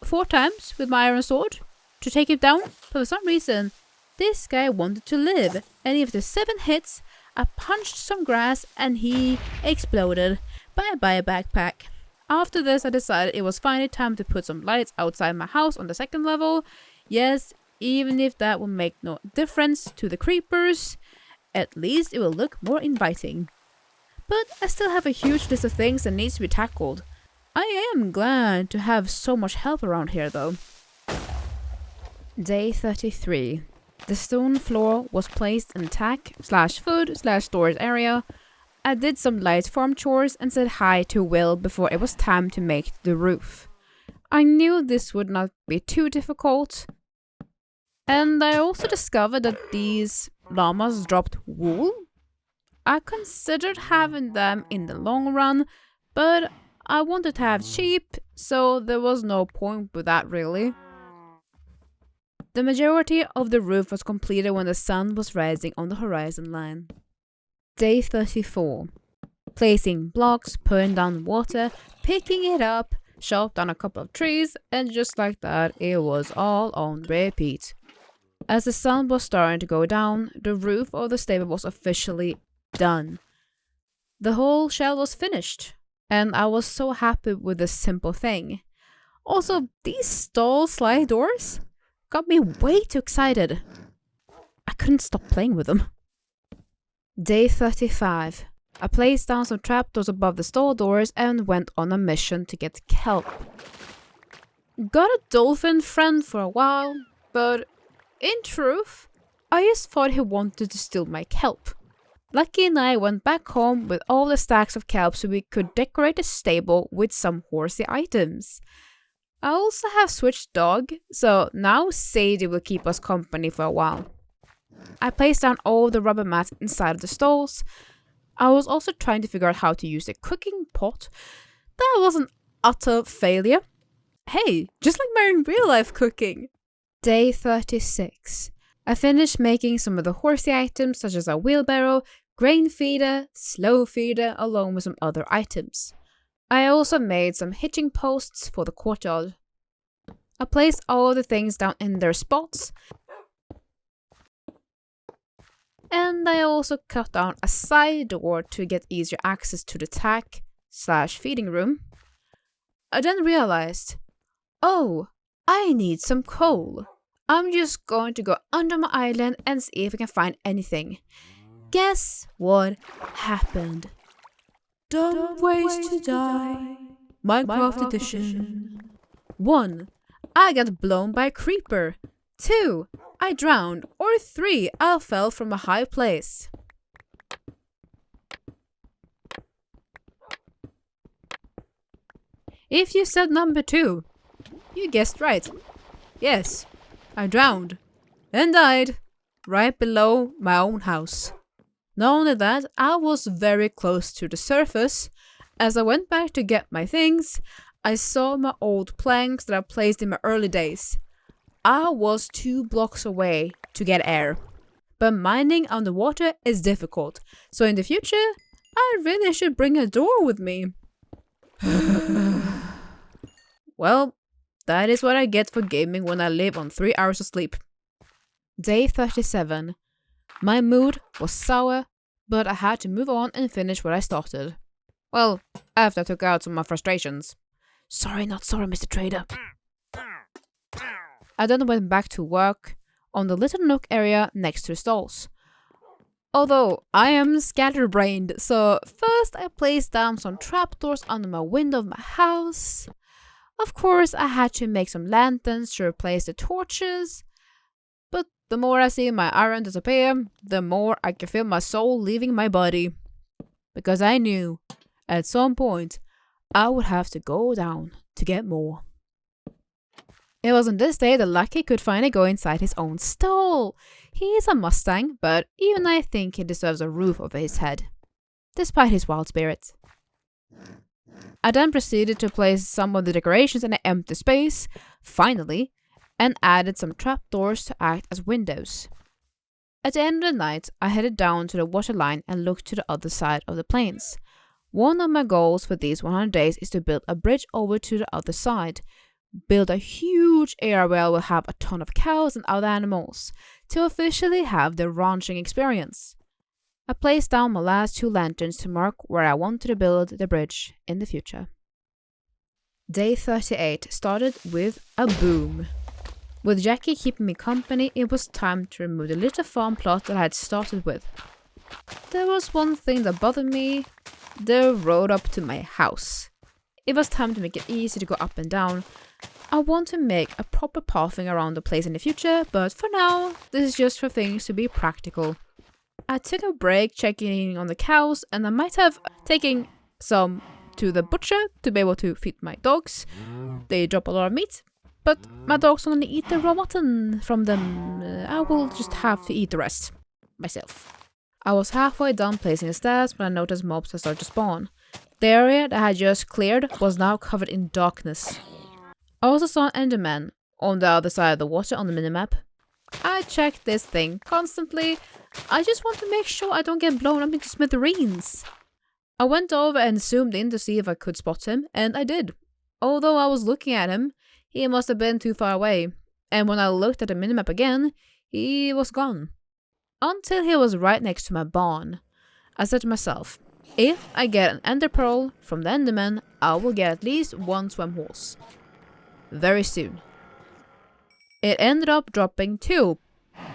4 times with my iron sword to take him down, but for some reason, this guy wanted to live. And after 7 hits, I punched some grass and he exploded. Bye bye backpack. After this, I decided it was finally time to put some lights outside my house on the 2nd level. Yes, even if that will make no difference to the creepers, at least it will look more inviting. But I still have a huge list of things that needs to be tackled. I am glad to have so much help around here though. Day 33. The stone floor was placed in tack/food/storage area. I did some light farm chores and said hi to Will before it was time to make the roof. I knew this would not be too difficult. And I also discovered that these llamas dropped wool. I considered having them in the long run, but I wanted to have sheep, so there was no point with that really. The majority of the roof was completed when the sun was rising on the horizon line. Day 34. Placing blocks, putting down water, picking it up, chopped down a couple of trees, and just like that, it was all on repeat. As the sun was starting to go down, the roof of the stable was officially done. The whole shell was finished, and I was so happy with this simple thing. Also, these stall slide doors got me way too excited. I couldn't stop playing with them. Day 35. I placed down some trapdoors above the stall doors and went on a mission to get kelp. Got a dolphin friend for a while, but in truth, I just thought he wanted to steal my kelp. Lucky and I went back home with all the stacks of kelp so we could decorate the stable with some horsey items. I also have switched dog, so now Sadie will keep us company for a while. I placed down all the rubber mats inside of the stalls. I was also trying to figure out how to use the cooking pot. That was an utter failure. Hey, just like my real life cooking. Day 36. I finished making some of the horsey items such as a wheelbarrow, grain feeder, slow feeder, along with some other items. I also made some hitching posts for the courtyard. I placed all the things down in their spots. And I also cut down a side door to get easier access to the tack/feeding room. I then realized, oh, I need some coal. I'm just going to go under my island and see if I can find anything. Guess what happened? Dumb ways to die. Minecraft edition. 1. I got blown by a creeper. 2. I drowned. Or 3. I fell from a high place. If you said number 2, you guessed right. Yes, I drowned and died right below my own house. Not only that, I was very close to the surface. As I went back to get my things, I saw my old planks that I placed in my early days. I was 2 blocks away to get air. But mining underwater is difficult, so in the future, I really should bring a door with me. Well, that is what I get for gaming when I live on 3 hours of sleep. Day 37. My mood was sour, but I had to move on and finish what I started. Well, after I took out some of my frustrations. Sorry, not sorry, Mr. Trader. I then went back to work on the little nook area next to the stalls. Although I am scatterbrained, so first I placed down some trapdoors under my window of my house. Of course, I had to make some lanterns to replace the torches. But the more I see my iron disappear, the more I can feel my soul leaving my body. Because I knew, at some point, I would have to go down to get more. It was on this day that Lucky could finally go inside his own stall. He is a Mustang, but even I think he deserves a roof over his head, despite his wild spirit. I then proceeded to place some of the decorations in an empty space, finally, and added some trapdoors to act as windows. At the end of the night, I headed down to the water line and looked to the other side of the plains. One of my goals for these 100 days is to build a bridge over to the other side. Build a huge area where I will have a ton of cows and other animals to officially have the ranching experience. I placed down my last 2 lanterns to mark where I wanted to build the bridge in the future. Day 38 started with a boom. With Jackie keeping me company, it was time to remove the little farm plot that I had started with. There was one thing that bothered me: the road up to my house. It was time to make it easy to go up and down. I want to make a proper pathing around the place in the future, but for now, this is just for things to be practical. I took a break checking on the cows, and I might have taken some to the butcher to be able to feed my dogs. They drop a lot of meat, but my dogs only eat the raw mutton from them. I will just have to eat the rest myself. I was halfway done placing the stairs when I noticed mobs had started to spawn. The area that I had just cleared was now covered in darkness. I also saw an enderman on the other side of the water on the minimap. I checked this thing constantly. I just want to make sure I don't get blown up into smithereens. I went over and zoomed in to see if I could spot him, and I did. Although I was looking at him, he must have been too far away, and when I looked at the minimap again, he was gone. Until he was right next to my barn. I said to myself, if I get an ender pearl from the enderman, I will get at least one swim horse. Very soon. It ended up dropping 2,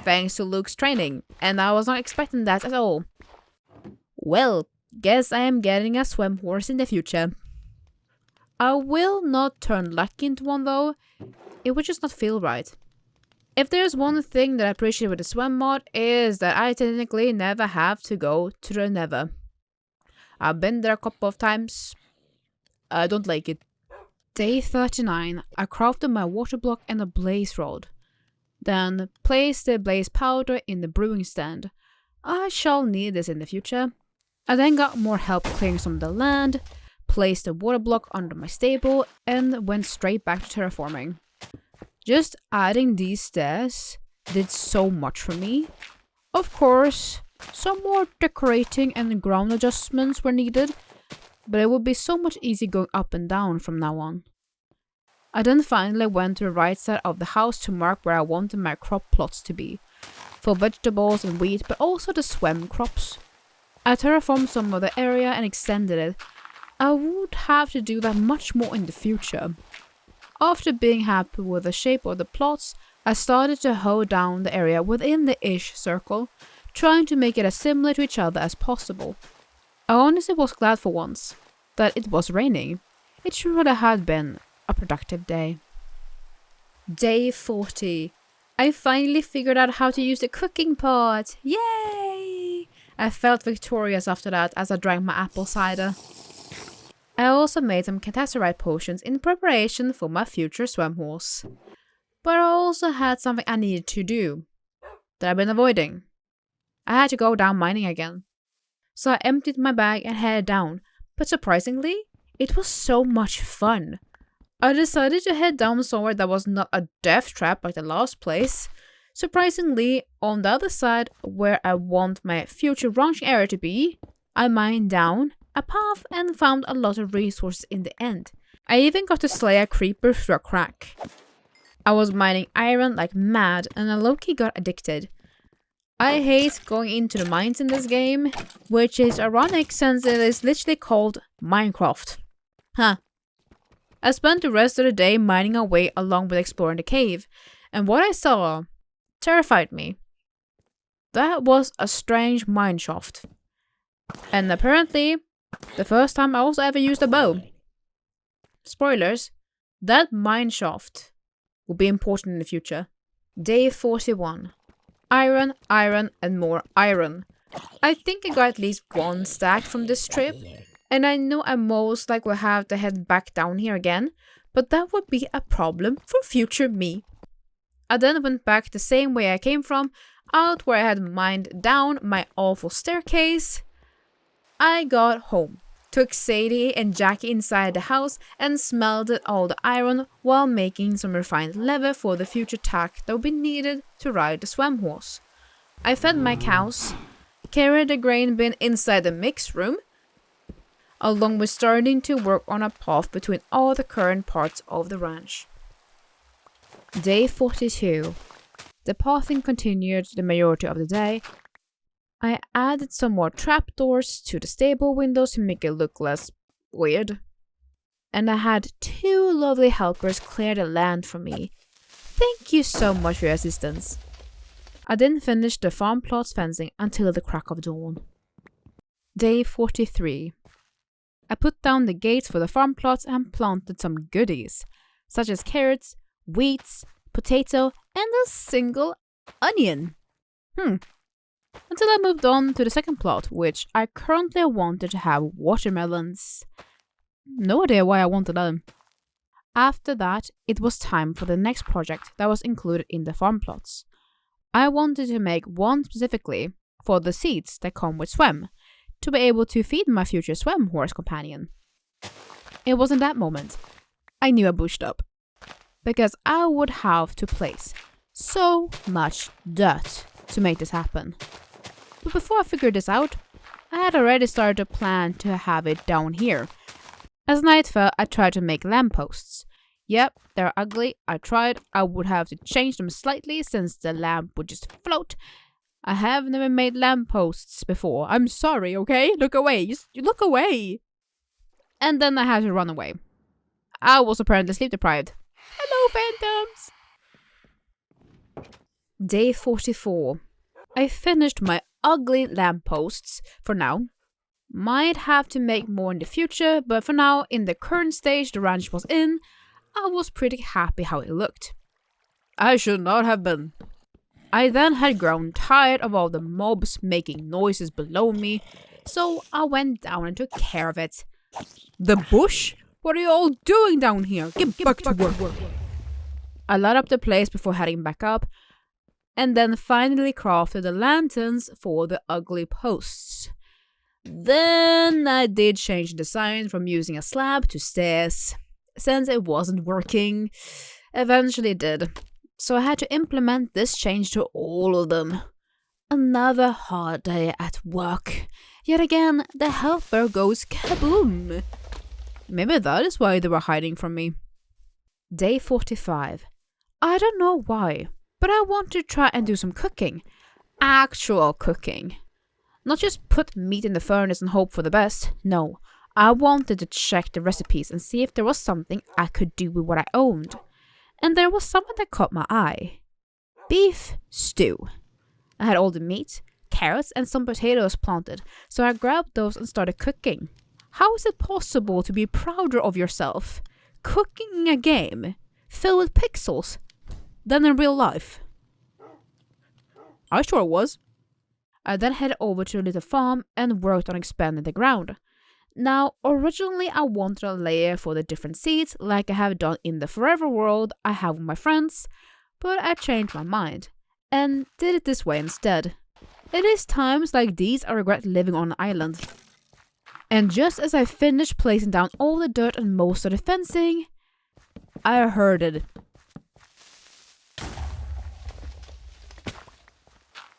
thanks to Luke's training, and I was not expecting that at all. Well, guess I am getting a swim horse in the future. I will not turn lucky into one though, it would just not feel right. If there's one thing that I appreciate with the swim mod is that I technically never have to go to the Nether. I've been there a couple of times. I don't like it. Day 39, I crafted my water block and a blaze rod. Then placed the blaze powder in the brewing stand. I shall need this in the future. I then got more help clearing some of the land, placed the water block under my stable, and went straight back to terraforming. Just adding these stairs did so much for me. Of course, some more decorating and ground adjustments were needed, but it would be so much easier going up and down from now on. I then finally went to the right side of the house to mark where I wanted my crop plots to be, for vegetables and wheat, but also the swim crops. I terraformed some of the area and extended it. I would have to do that much more in the future. After being happy with the shape of the plots, I started to hoe down the area within the ish circle, trying to make it as similar to each other as possible. I honestly was glad for once that it was raining. It should have been a productive day. Day 40. I finally figured out how to use the cooking pot. Yay! I felt victorious after that as I drank my apple cider. I also made some Catasserite potions in preparation for my future swim horse. But I also had something I needed to do that I've been avoiding. I had to go down mining again. So I emptied my bag and headed down, but surprisingly, it was so much fun. I decided to head down somewhere that was not a death trap like the last place. Surprisingly, on the other side, where I want my future ranching area to be, I mined down a path and found a lot of resources in the end. I even got to slay a creeper through a crack. I was mining iron like mad and I low-key got addicted. I hate going into the mines in this game, which is ironic since it is literally called Minecraft. Huh. I spent the rest of the day mining away along with exploring the cave, and what I saw terrified me. That was a strange mine shaft. And apparently, the first time I also ever used a bow. Spoilers, that mine shaft will be important in the future. Day 41. Iron, iron, and more iron. I think I got at least 1 stack from this trip, and I know I most likely will have to head back down here again, but that would be a problem for future me. I then went back the same way I came from, out where I had mined down my awful staircase. I got home, took Sadie and Jackie inside the house and smelted all the iron while making some refined leather for the future tack that would be needed to ride the swim horse. I fed my cows, carried the grain bin inside the mix room, along with starting to work on a path between all the current parts of the ranch. Day 42. The pathing continued the majority of the day. I added some more trapdoors to the stable windows to make it look less weird. And I had 2 lovely helpers clear the land for me. Thank you so much for your assistance. I didn't finish the farm plot's fencing until the crack of dawn. Day 43. I put down the gates for the farm plots and planted some goodies, such as carrots, wheat, potato, and a single onion. Until I moved on to the second plot, which I currently wanted to have watermelons. No idea why I wanted them. After that, it was time for the next project that was included in the farm plots. I wanted to make one specifically for the seeds that come with Swem, to be able to feed my future Swem horse companion. It was in that moment I knew I bushed up, because I would have to place so much dirt to make this happen. But before I figured this out, I had already started to plan to have it down here. As night fell, I tried to make lampposts. Yep, they're ugly. I would have to change them slightly since the lamp would just float. I have never made lampposts before. I'm sorry, okay? Look away. Just look away. And then I had to run away. I was apparently sleep deprived. Hello, phantoms! Day 44. I finished my ugly lampposts for now. Might have to make more in the future, but for now, in the current stage the ranch was in, I was pretty happy how it looked. I should not have been. I then had grown tired of all the mobs making noises below me, so I went down and took care of it. The bush? What are you all doing down here? Get back to work. I lit up the place before heading back up, and then finally crafted the lanterns for the ugly posts. Then I did change the design from using a slab to stairs, since it wasn't working. Eventually it did. So I had to implement this change to all of them. Another hard day at work. Yet again, the helper goes kaboom. Maybe that is why they were hiding from me. Day 45. I don't know why, but I want to try and do some cooking. Actual cooking. Not just put meat in the furnace and hope for the best. No, I wanted to check the recipes and see if there was something I could do with what I owned. And there was something that caught my eye. Beef stew. I had all the meat, carrots, and some potatoes planted, so I grabbed those and started cooking. How is it possible to be prouder of yourself cooking a game filled with pixels than in real life? I sure was. I then headed over to a little farm and worked on expanding the ground. Now, originally I wanted a layer for the different seeds like I have done in the Forever world I have with my friends, but I changed my mind and did it this way instead. It is times like these I regret living on an island. And just as I finished placing down all the dirt and most of the fencing, I heard it.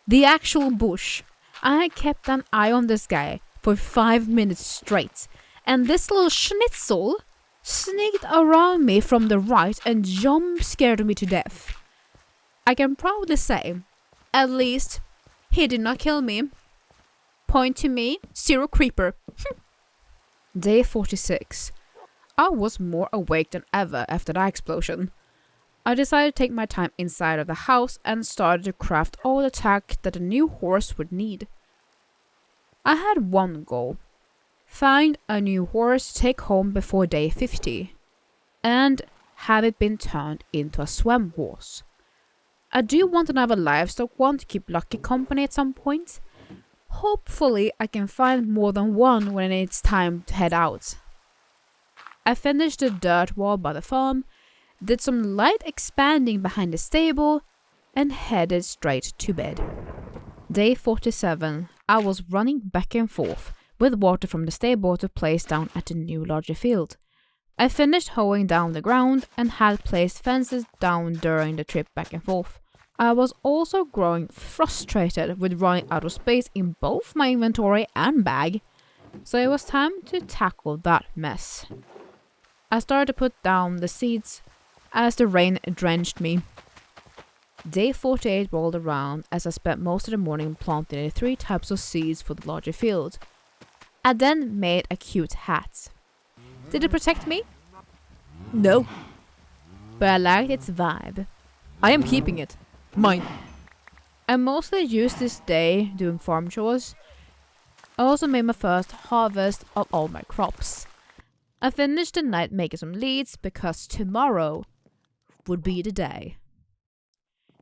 The actual bush. I kept an eye on this guy for 5 minutes straight, and this little schnitzel sneaked around me from the right and jump scared me to death. I can proudly say, at least, he did not kill me. Point to me, zero creeper. Day 46. I was more awake than ever after that explosion. I decided to take my time inside of the house and started to craft all the tech that a new horse would need. I had one goal. Find a new horse to take home before day 50. And have it been turned into a Swem horse. I do want another livestock one to keep Lucky company at some point. Hopefully I can find more than one when it's time to head out. I finished the dirt wall by the farm, did some light expanding behind the stable, and headed straight to bed. Day 47. I was running back and forth with water from the stable to place down at the new larger field. I finished hoeing down the ground and had placed fences down during the trip back and forth. I was also growing frustrated with running out of space in both my inventory and bag, so it was time to tackle that mess. I started to put down the seeds as the rain drenched me. Day 48 rolled around as I spent most of the morning planting the 3 types of seeds for the larger field. I then made a cute hat. Did it protect me? No. But I liked its vibe. I am keeping it. Mine. I mostly used this day doing farm chores. I also made my first harvest of all my crops. I finished the night making some leads because tomorrow would be the day.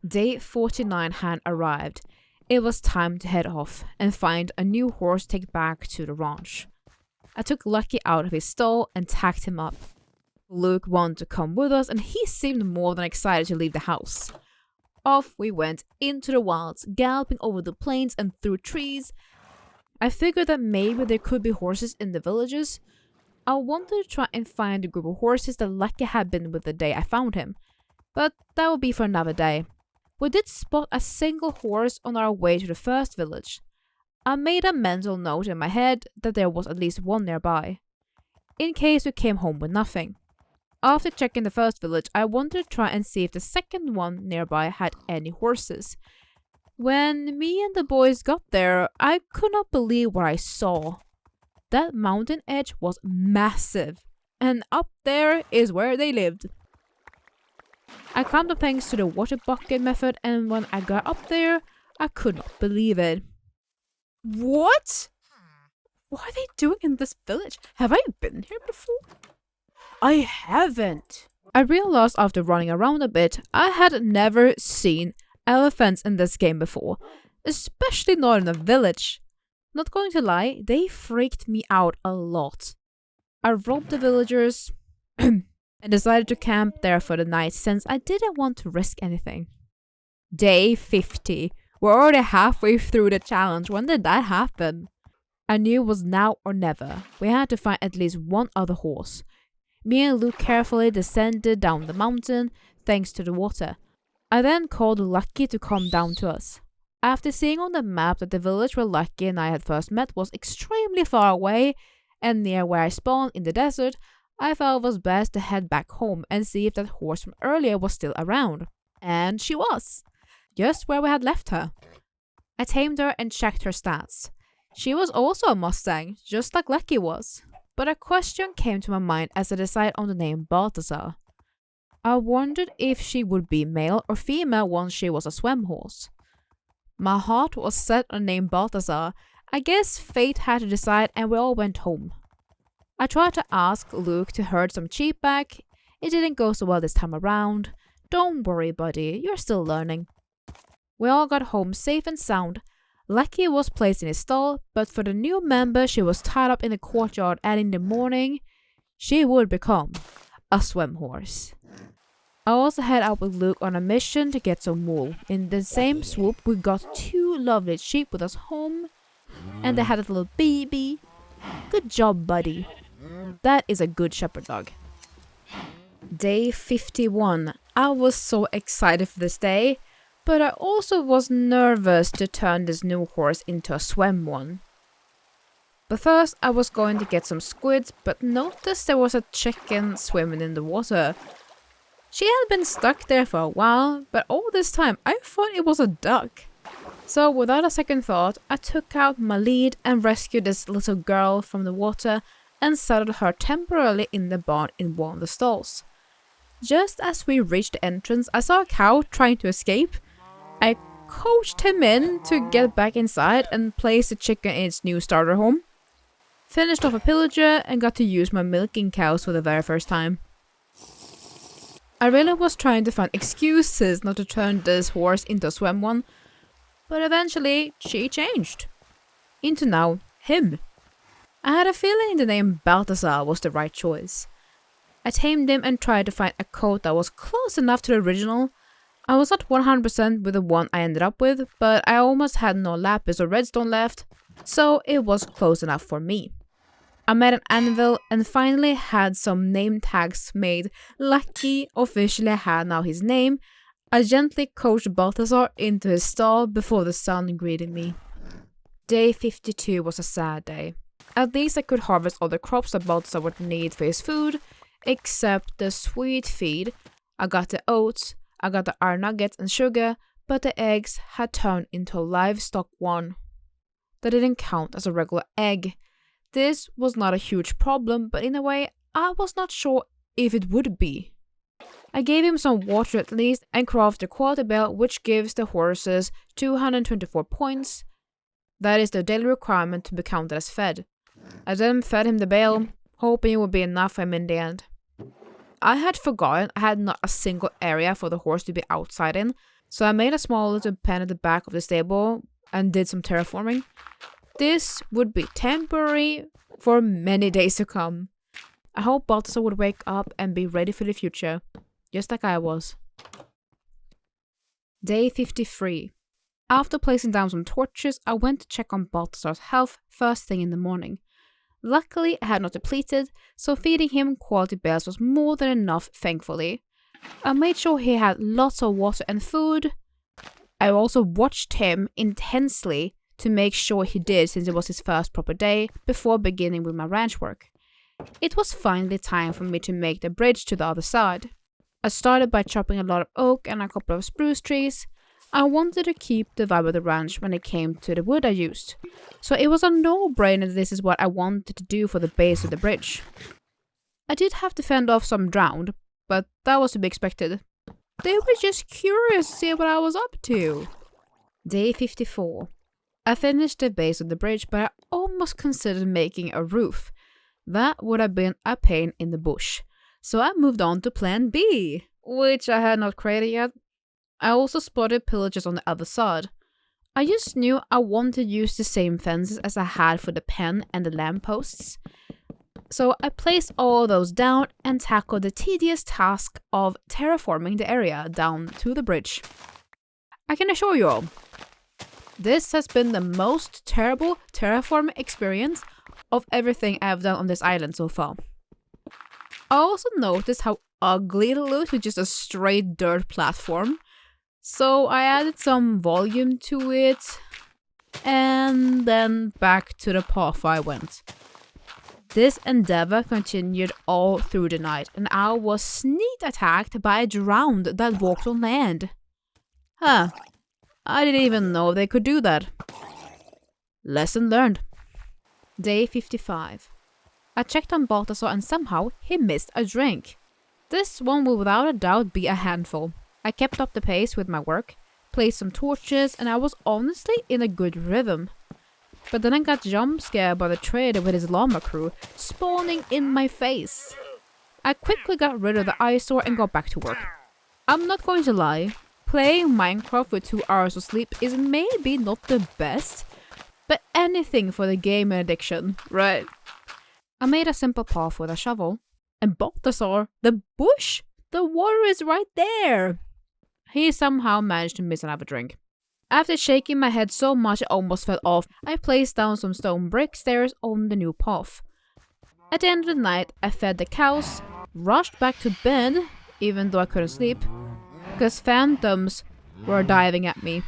Day 49 had arrived. It was time to head off and find a new horse to take back to the ranch. I took Lucky out of his stall and tacked him up. Luke wanted to come with us and he seemed more than excited to leave the house. Off we went into the wilds, galloping over the plains and through trees. I figured that maybe there could be horses in the villages. I wanted to try and find a group of horses that Lucky had been with the day I found him, but that will be for another day. We did spot a single horse on our way to the first village. I made a mental note in my head that there was at least one nearby, in case we came home with nothing. After checking the first village, I wanted to try and see if the second one nearby had any horses. When me and the boys got there, I could not believe what I saw. That mountain edge was massive, and up there is where they lived. I climbed up thanks to the water bucket method, and when I got up there, I could not believe it. What? What are they doing in this village? Have I been here before? I haven't. I realized after running around a bit, I had never seen elephants in this game before, especially not in a village. Not going to lie, they freaked me out a lot. I robbed the villagers and decided to camp there for the night since I didn't want to risk anything. Day 50. We're already halfway through the challenge. When did that happen? I knew it was now or never. We had to find at least one other horse. Me and Luke carefully descended down the mountain thanks to the water. I then called Lucky to come down to us. After seeing on the map that the village where Lucky and I had first met was extremely far away and near where I spawned in the desert, I felt it was best to head back home and see if that horse from earlier was still around. And she was. Just where we had left her. I tamed her and checked her stats. She was also a Mustang, just like Lucky was. But a question came to my mind as I decided on the name Balthazar. I wondered if she would be male or female once she was a swim horse. My heart was set on the name Balthazar. I guess fate had to decide and we all went home. I tried to ask Luke to herd some sheep back. It didn't go so well this time around. Don't worry, buddy, you're still learning. We all got home safe and sound. Lucky was placed in his stall, but for the new member she was tied up in the courtyard and in the morning, she would become a swim horse. I also head out with Luke on a mission to get some wool. In the same swoop, we got 2 lovely sheep with us home, and they had a little baby. Good job, buddy. That is a good shepherd dog. Day 51. I was so excited for this day, but I also was nervous to turn this new horse into a swim one. But first, I was going to get some squids, but noticed there was a chicken swimming in the water. She had been stuck there for a while, but all this time I thought it was a duck. So without a second thought, I took out my lead and rescued this little girl from the water and settled her temporarily in the barn in one of the stalls. Just as we reached the entrance, I saw a cow trying to escape. I coached him in to get back inside and placed the chicken in its new starter home. Finished off a pillager and got to use my milking cows for the very first time. I really was trying to find excuses not to turn this horse into a swim one, but eventually she changed. Into now, him. I had a feeling the name Balthazar was the right choice. I tamed him and tried to find a coat that was close enough to the original. I was not 100% with the one I ended up with, but I almost had no lapis or redstone left, so it was close enough for me. I made an anvil and finally had some name tags made. Lucky officially had now his name. I gently coached Balthazar into his stall before the sun greeted me. Day 52 was a sad day. At least I could harvest all the crops that Balthazar would need for his food, except the sweet feed. I got the oats, I got the iron nuggets and sugar, but the eggs had turned into a livestock one. That didn't count as a regular egg. This was not a huge problem, but in a way, I was not sure if it would be. I gave him some water at least and crafted a quality belt which gives the horses 224 points. That is the daily requirement to be counted as fed. I then fed him the bale, hoping it would be enough for him in the end. I had forgotten I had not a single area for the horse to be outside in, so I made a small little pen at the back of the stable and did some terraforming. This would be temporary for many days to come. I hope Balthazar would wake up and be ready for the future, just like I was. Day 53. After placing down some torches, I went to check on Balthazar's health first thing in the morning. Luckily, I had not depleted, so feeding him quality bales was more than enough, thankfully. I made sure he had lots of water and food. I also watched him intensely to make sure he did, since it was his first proper day before beginning with my ranch work. It was finally time for me to make the bridge to the other side. I started by chopping a lot of oak and a couple of spruce trees. I wanted to keep the vibe of the ranch when it came to the wood I used, so it was a no-brainer that this is what I wanted to do for the base of the bridge. I did have to fend off some drowned, but that was to be expected. They were just curious to see what I was up to. Day 54. I finished the base of the bridge, but I almost considered making a roof. That would have been a pain in the bush, so I moved on to plan B, which I had not created yet. I also spotted pillages on the other side. I just knew I wanted to use the same fences as I had for the pen and the lampposts. So I placed all those down and tackled the tedious task of terraforming the area down to the bridge. I can assure you all, this has been the most terrible terraforming experience of everything I've done on this island so far. I also noticed how ugly it looked with just a straight dirt platform. So I added some volume to it, and then back to the path I went. This endeavor continued all through the night, and I was sneak attacked by a drowned that walked on land. Huh, I didn't even know they could do that. Lesson learned. Day 55. I checked on Balthazar and somehow he missed a drink. This one will without a doubt be a handful. I kept up the pace with my work, placed some torches, and I was honestly in a good rhythm. But then I got jump scared by the trader with his llama crew spawning in my face. I quickly got rid of the eyesore and got back to work. I'm not going to lie, playing Minecraft with 2 hours of sleep is maybe not the best, but anything for the gaming addiction, right? I made a simple path with a shovel, and Balthazar, the bush, the water is right there. He somehow managed to miss another drink. After shaking my head so much I almost fell off, I placed down some stone brick stairs on the new path. At the end of the night, I fed the cows, rushed back to bed, even though I couldn't sleep, because phantoms were diving at me.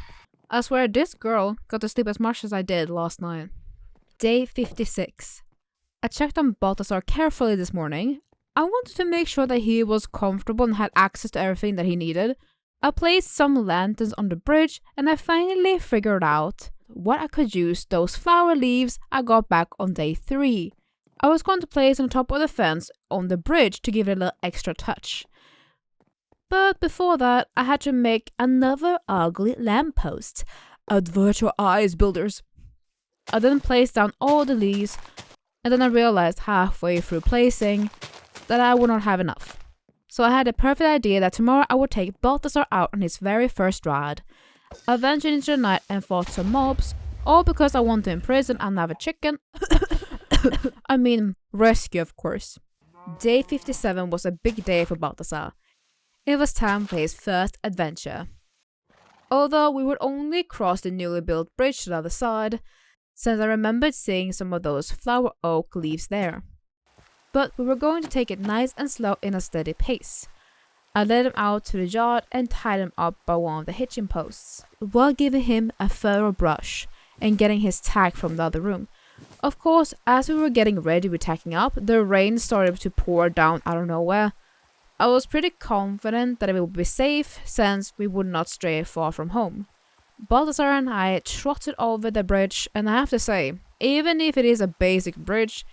I swear this girl got to sleep as much as I did last night. Day 56. I checked on Balthazar carefully this morning. I wanted to make sure that he was comfortable and had access to everything that he needed. I placed some lanterns on the bridge and I finally figured out what I could use those flower leaves I got back on day 3. I was going to place on top of the fence on the bridge to give it a little extra touch. But before that, I had to make another ugly lamppost. Avert your eyes, builders. I then placed down all the leaves, and then I realized halfway through placing that I would not have enough. So I had a perfect idea that tomorrow I would take Balthazar out on his very first ride. I ventured into the night and fought some mobs, all because I want to imprison another chicken. I mean, rescue, of course. Day 57 was a big day for Balthazar. It was time for his first adventure. Although we would only cross the newly built bridge to the other side, since I remembered seeing some of those flower oak leaves there. But we were going to take it nice and slow in a steady pace. I led him out to the yard and tied him up by one of the hitching posts, while giving him a thorough brush and getting his tag from the other room. Of course, as we were getting ready with tacking up, the rain started to pour down out of nowhere. I was pretty confident that it would be safe, since we would not stray far from home. Balthazar and I trotted over the bridge, and I have to say, even if it is a basic bridge,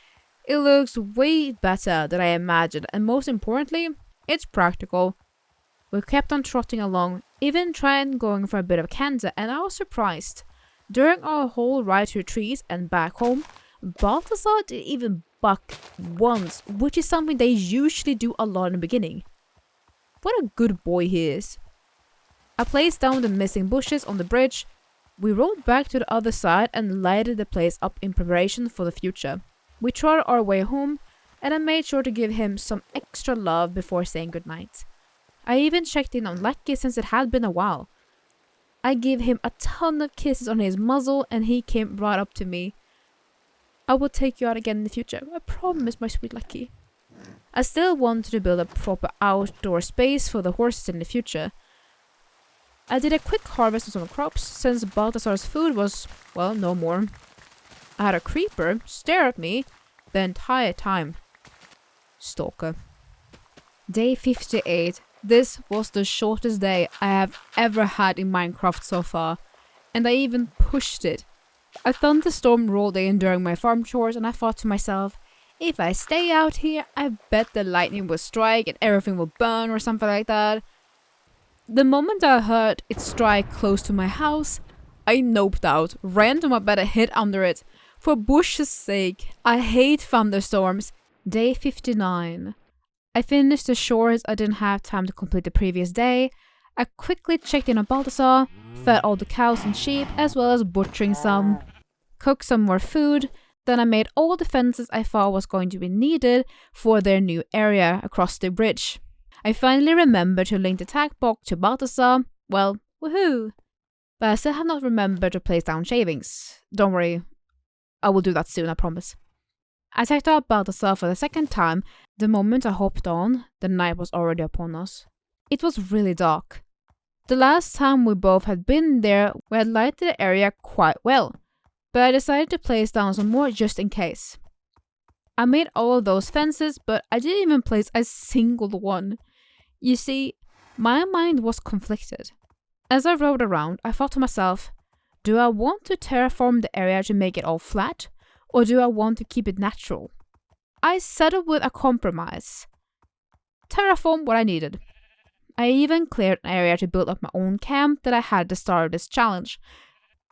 it looks way better than I imagined, and most importantly, it's practical. We kept on trotting along, even trying going for a bit of canter, and I was surprised. During our whole ride to the trees and back home, Balthazar didn't even buck once, which is something they usually do a lot in the beginning. What a good boy he is. I placed down the missing bushes on the bridge. We rode back to the other side and lighted the place up in preparation for the future. We trotted our way home, and I made sure to give him some extra love before saying goodnight. I even checked in on Lucky since it had been a while. I gave him a ton of kisses on his muzzle and he came right up to me. I will take you out again in the future. I promise, my sweet Lucky. I still wanted to build a proper outdoor space for the horses in the future. I did a quick harvest of some crops since Balthazar's food was, well, no more. I had a creeper stare at me the entire time. Stalker. Day 58. This was the shortest day I have ever had in Minecraft so far, and I even pushed it. A thunderstorm rolled in during my farm chores and I thought to myself, if I stay out here, I bet the lightning will strike and everything will burn or something like that. The moment I heard it strike close to my house, I noped out, ran to my bed and hid under it. For Bush's sake, I hate thunderstorms. Day 59. I finished the chores I didn't have time to complete the previous day. I quickly checked in on Balthazar, fed all the cows and sheep, as well as butchering some. Cooked some more food, then I made all the fences I thought was going to be needed for their new area across the bridge. I finally remembered to link the tag box to Balthazar. Well, woohoo! But I still have not remembered to place down shavings. Don't worry, I will do that soon, I promise. I checked out Balthazar for the second time. The moment I hopped on, the night was already upon us. It was really dark. The last time we both had been there, we had lighted the area quite well, but I decided to place down some more just in case. I made all of those fences, but I didn't even place a single one. You see, my mind was conflicted. As I rode around, I thought to myself, do I want to terraform the area to make it all flat, or do I want to keep it natural? I settled with a compromise. Terraform what I needed. I even cleared an area to build up my own camp that I had at the start of this challenge.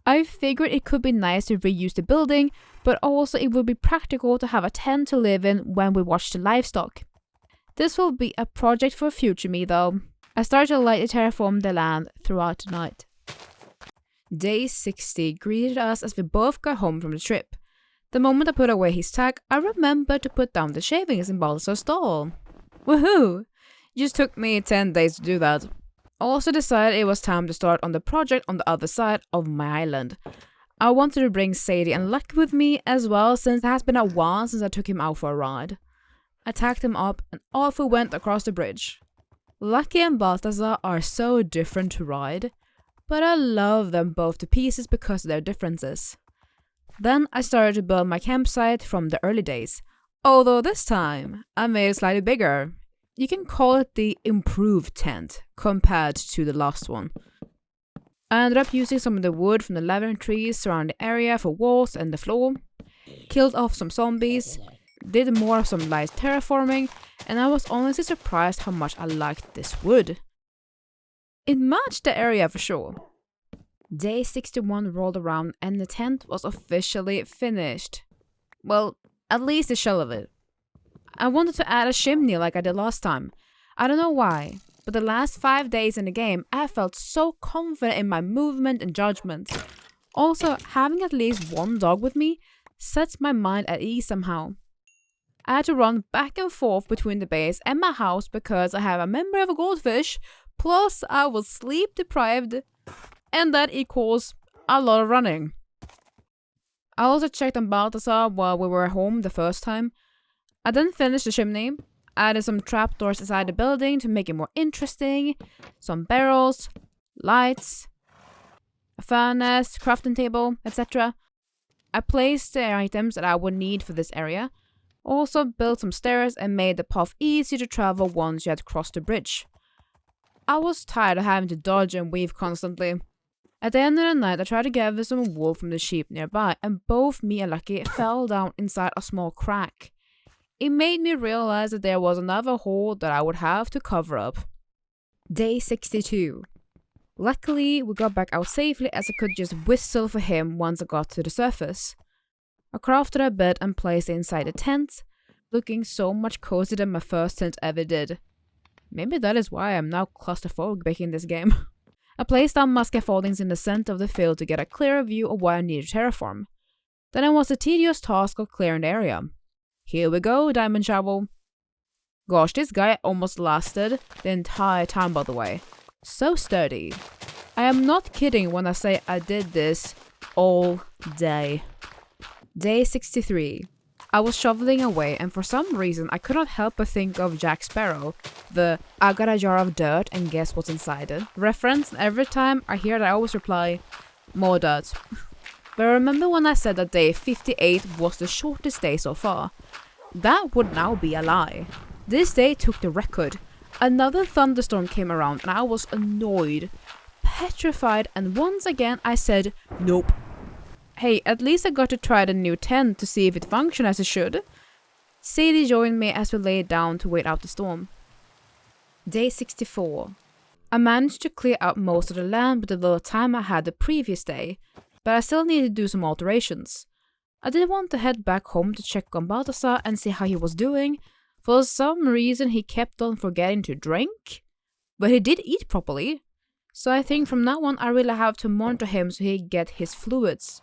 I figured it could be nice to reuse the building, but also it would be practical to have a tent to live in when we watch the livestock. This will be a project for future me though. I started to lightly terraform the land throughout the night. Day 60 greeted us as we both got home from the trip. The moment I put away his tag, I remembered to put down the shavings in Balthazar's stall. Woohoo! Just took me 10 days to do that. Also decided it was time to start on the project on the other side of my island. I wanted to bring Sadie and Lucky with me as well since it has been a while since I took him out for a ride. I tacked him up and off we went across the bridge. Lucky and Balthazar are so different to ride, but I love them both to pieces because of their differences. Then I started to build my campsite from the early days, although this time I made it slightly bigger. You can call it the improved tent compared to the last one. I ended up using some of the wood from the lavender trees surrounding the area for walls and the floor, killed off some zombies, did more of some light terraforming, and I was honestly surprised how much I liked this wood. It matched the area for sure. Day 61 rolled around and the tent was officially finished. Well, at least the shell of it. I wanted to add a chimney like I did last time. I don't know why, but the last 5 days in the game I felt so confident in my movement and judgment. Also, having at least one dog with me sets my mind at ease somehow. I had to run back and forth between the base and my house because I have a memory of a goldfish, plus I was sleep deprived, and that equals a lot of running. I also checked on Balthazar while we were home the first time. I then finished the chimney, added some trapdoors inside the building to make it more interesting, some barrels, lights, a furnace, crafting table, etc. I placed the items that I would need for this area, also built some stairs and made the path easier to travel once you had crossed the bridge. I was tired of having to dodge and weave constantly. At the end of the night, I tried to gather some wool from the sheep nearby, and both me and Lucky fell down inside a small crack. It made me realize that there was another hole that I would have to cover up. Day 62. Luckily, we got back out safely as I could just whistle for him once I got to the surface. I crafted a bed and placed it inside the tent, looking so much cozier than my first tent ever did. Maybe that is why I'm now claustrophobic in this game. I placed down my scaffoldings in the center of the field to get a clearer view of what I needed to terraform. Then it was the tedious task of clearing the area. Here we go, diamond shovel. Gosh, this guy almost lasted the entire time, by the way. So sturdy. I am not kidding when I say I did this all day. Day 63. I was shoveling away and for some reason I could not help but think of Jack Sparrow, the "I got a jar of dirt and guess what's inside it" reference, and every time I hear it I always reply, more dirt. But remember when I said that day 58 was the shortest day so far? That would now be a lie. This day took the record. Another thunderstorm came around and I was annoyed, petrified, and once again I said nope. Hey, at least I got to try the new tent to see if it functioned as it should. Sadie joined me as we laid down to wait out the storm. Day 64. I managed to clear out most of the land with the little time I had the previous day, but I still needed to do some alterations. I did want to head back home to check on Balthazar and see how he was doing. For some reason he kept on forgetting to drink, but he did eat properly. So I think from now on I really have to monitor him so he get his fluids.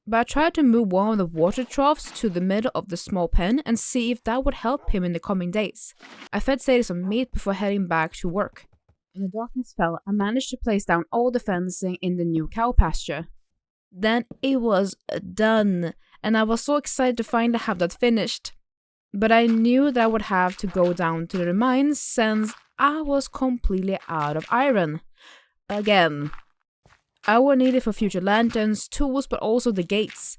But I tried to move one of the water troughs to the middle of the small pen and see if that would help him in the coming days. I fed Sadie some meat before heading back to work. When the darkness fell, I managed to place down all the fencing in the new cow pasture. Then it was done, and I was so excited to finally have that finished. But I knew that I would have to go down to the mines since I was completely out of iron. Again. I would need it for future lanterns, tools, but also the gates.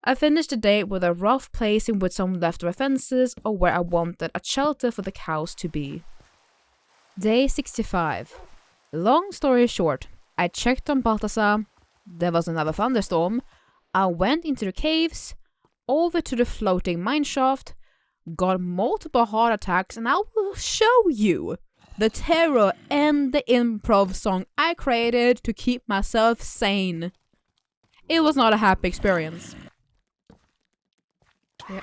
I finished the day with a rough placing with some leftover fences or where I wanted a shelter for the cows to be. Day 65. Long story short, I checked on Balthazar, there was another thunderstorm, I went into the caves, over to the floating mineshaft, got multiple heart attacks, and I will show you the terror and the improv song I created to keep myself sane. It was not a happy experience. Yeah.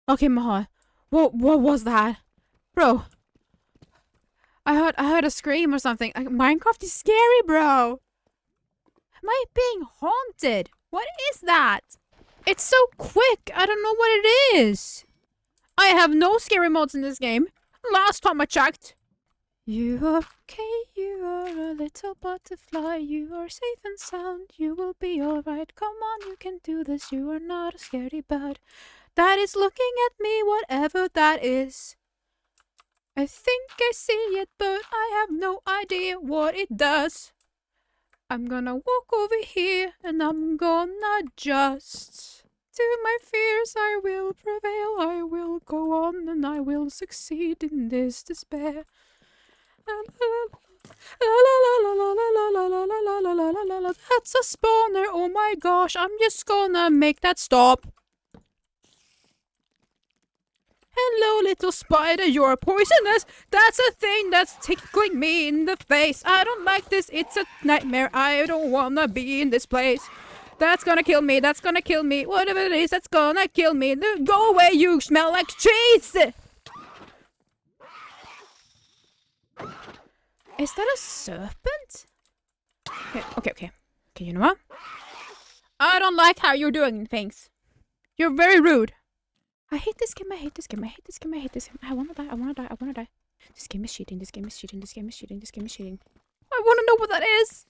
Okay, Maha. What was that? Bro. I heard a scream or something. Minecraft is scary, bro. Am I being haunted? What is that? It's so quick. I don't know what it is. I have no scary modes in this game. Last time I checked. You are okay, you are a little butterfly. You are safe and sound, you will be alright. Come on, you can do this, you are not a scaredy bird that is looking at me, whatever that is. I think I see it, but I have no idea what it does. I'm gonna walk over here and I'm gonna just... To my fears I will prevail, I will go on and I will succeed in this despair. That's a spawner, oh my gosh, I'm just gonna make that stop. Hello little spider, you're poisonous. That's a thing that's tickling me in the face. I don't like this, it's a nightmare, I don't wanna be in this place. That's gonna kill me, that's gonna kill me. Whatever it is, that's gonna kill me. Go away, you smell like cheese! Is that a serpent? Okay, you know what? I don't like how you're doing things. You're very rude. I hate this game, I hate this game. I wanna die. This game is cheating, I wanna know what that is.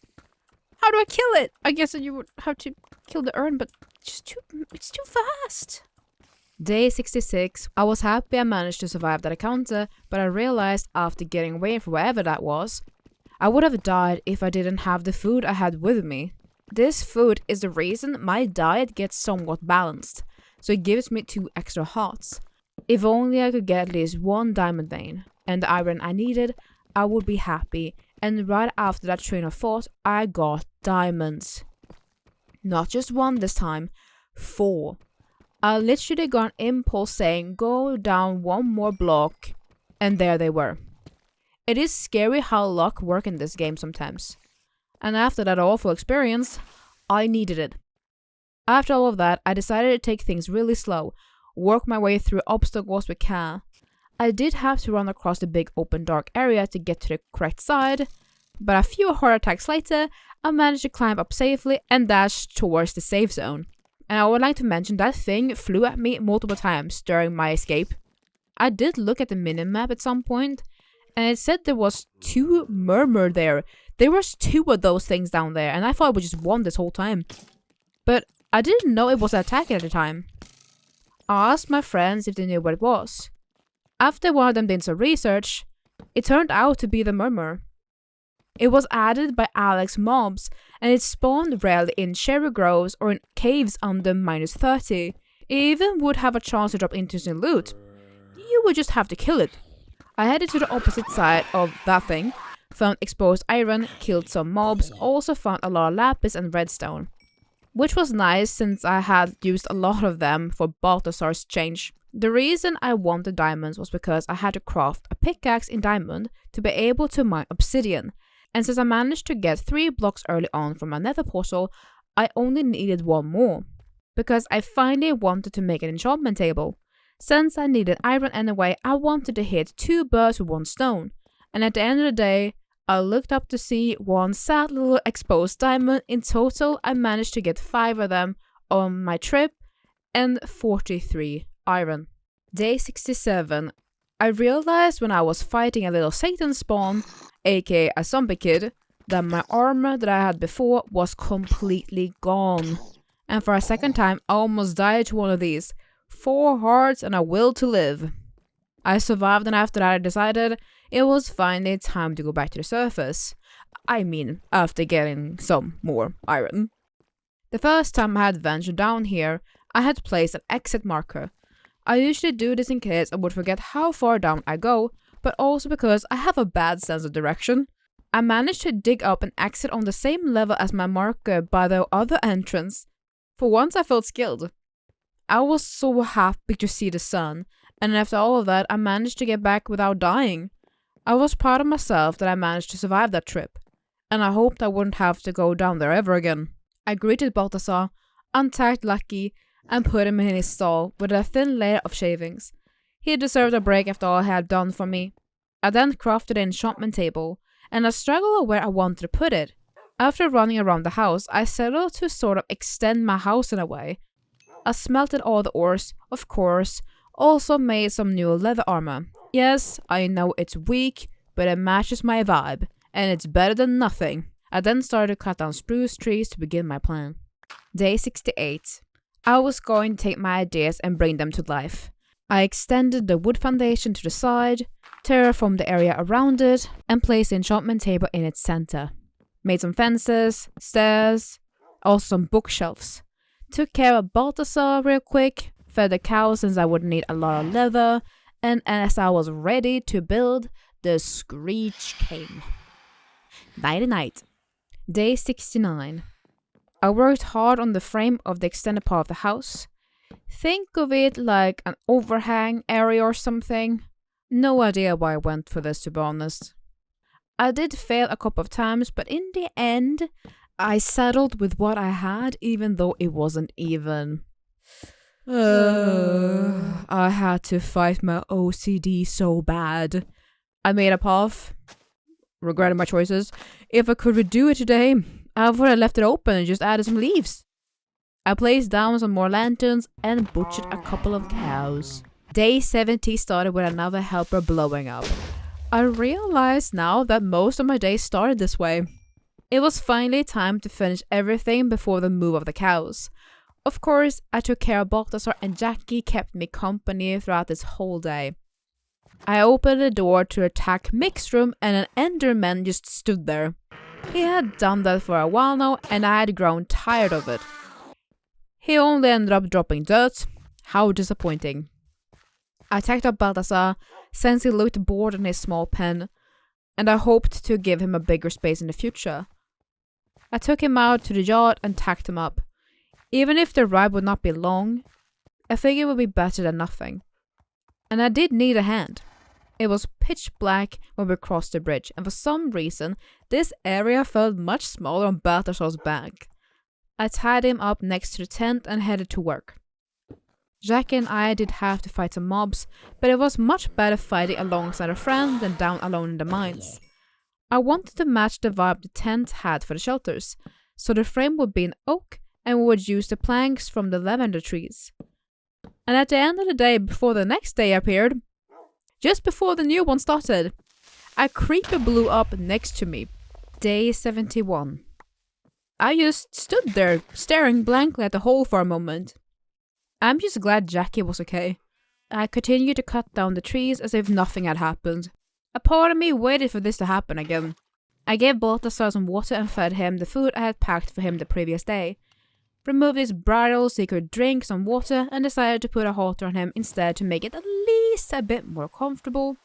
How do I kill it? I guess that you would have to kill the urn, but it's too fast. Day 66. I was happy I managed to survive that encounter, but I realized after getting away from wherever that was, I would have died if I didn't have the food I had with me. This food is the reason my diet gets somewhat balanced, so it gives me 2 extra hearts. If only I could get at least 1 diamond vein, and the iron I needed, I would be happy. And right after that train of thought, I got diamonds. Not just 1 this time, 4. I literally got an impulse saying, go down 1 more block, and there they were. It is scary how luck works in this game sometimes. And after that awful experience, I needed it. After all of that, I decided to take things really slow, work my way through obstacles we can. I did have to run across the big open dark area to get to the correct side, but a few heart attacks later, I managed to climb up safely and dash towards the safe zone. And I would like to mention that thing flew at me multiple times during my escape. I did look at the minimap at some point, and it said there was 2 murmur there. There was 2 of those things down there, and I thought it was just 1 this whole time. But I didn't know it was attacking at the time. I asked my friends if they knew what it was. After one of them did some research, it turned out to be the murmur. It was added by Alex mobs, and it spawned rarely in cherry groves or in caves under -30. It even would have a chance to drop interesting loot. You would just have to kill it. I headed to the opposite side of that thing, found exposed iron, killed some mobs, also found a lot of lapis and redstone. Which was nice since I had used a lot of them for Balthasar's change. The reason I wanted diamonds was because I had to craft a pickaxe in diamond to be able to mine obsidian, and since I managed to get 3 blocks early on from my nether portal, I only needed 1 more. Because I finally wanted to make an enchantment table. Since I needed iron anyway, I wanted to hit 2 birds with 1 stone, and at the end of the day, I looked up to see 1 sad little exposed diamond. In total, I managed to get 5 of them on my trip, and 43 iron. Day 67. I realized when I was fighting a little Satan spawn, aka a zombie kid, that my armor that I had before was completely gone. And for a second time, I almost died to one of these. 4 hearts and a will to live. I survived, and after that I decided it was finally time to go back to the surface. I mean, after getting some more iron. The first time I had ventured down here, I had placed an exit marker. I usually do this in case I would forget how far down I go, but also because I have a bad sense of direction. I managed to dig up an exit on the same level as my marker by the other entrance. For once I felt skilled. I was so happy to see the sun, and after all of that I managed to get back without dying. I was proud of myself that I managed to survive that trip, and I hoped I wouldn't have to go down there ever again. I greeted Balthasar, untagged Lucky, and put him in his stall with a thin layer of shavings. He deserved a break after all he had done for me. I then crafted an enchantment table, and I struggled where I wanted to put it. After running around the house, I settled to sort of extend my house in a way. I smelted all the ores, of course, also made some new leather armor. Yes, I know it's weak, but it matches my vibe, and it's better than nothing. I then started to cut down spruce trees to begin my plan. Day 68. I was going to take my ideas and bring them to life. I extended the wood foundation to the side, terraformed the area around it, and placed the enchantment table in its center. Made some fences, stairs, also some bookshelves. Took care of Balthasar real quick, fed the cows since I would need a lot of leather, and as I was ready to build, the screech came. Nighty night. Day 69. I worked hard on the frame of the extended part of the house. Think of it like an overhang area or something. No idea why I went for this, to be honest. I did fail a couple of times, but in the end, I settled with what I had, even though it wasn't even. I had to fight my OCD so bad. I made a path, regretting my choices. If I could redo it today, I would have left it open and just added some leaves. I placed down some more lanterns and butchered a couple of cows. Day 70 started with another helper blowing up. I realized now that most of my days started this way. It was finally time to finish everything before the move of the cows. Of course, I took care of Balthasar, and Jackie kept me company throughout this whole day. I opened the door to attack Mick's room, and an Enderman just stood there. He had done that for a while now, and I had grown tired of it. He only ended up dropping dirt. How disappointing. I attacked up Balthasar since he looked bored in his small pen, and I hoped to give him a bigger space in the future. I took him out to the yard and tacked him up. Even if the ride would not be long, I figured it would be better than nothing. And I did need a hand. It was pitch black when we crossed the bridge, and for some reason, this area felt much smaller on Balthazar's back. I tied him up next to the tent and headed to work. Jackie and I did have to fight some mobs, but it was much better fighting alongside a friend than down alone in the mines. I wanted to match the vibe the tent had for the shelters, so the frame would be in oak and we would use the planks from the lavender trees. And at the end of the day, before the next day appeared, just before the new one started, a creeper blew up next to me. Day 71. I just stood there, staring blankly at the hole for a moment. I'm just glad Jackie was okay. I continued to cut down the trees as if nothing had happened. A part of me waited for this to happen again. I gave Balthazar some water and fed him the food I had packed for him the previous day. Removed his bridle so he could drink some water and decided to put a halter on him instead to make it at least a bit more comfortable.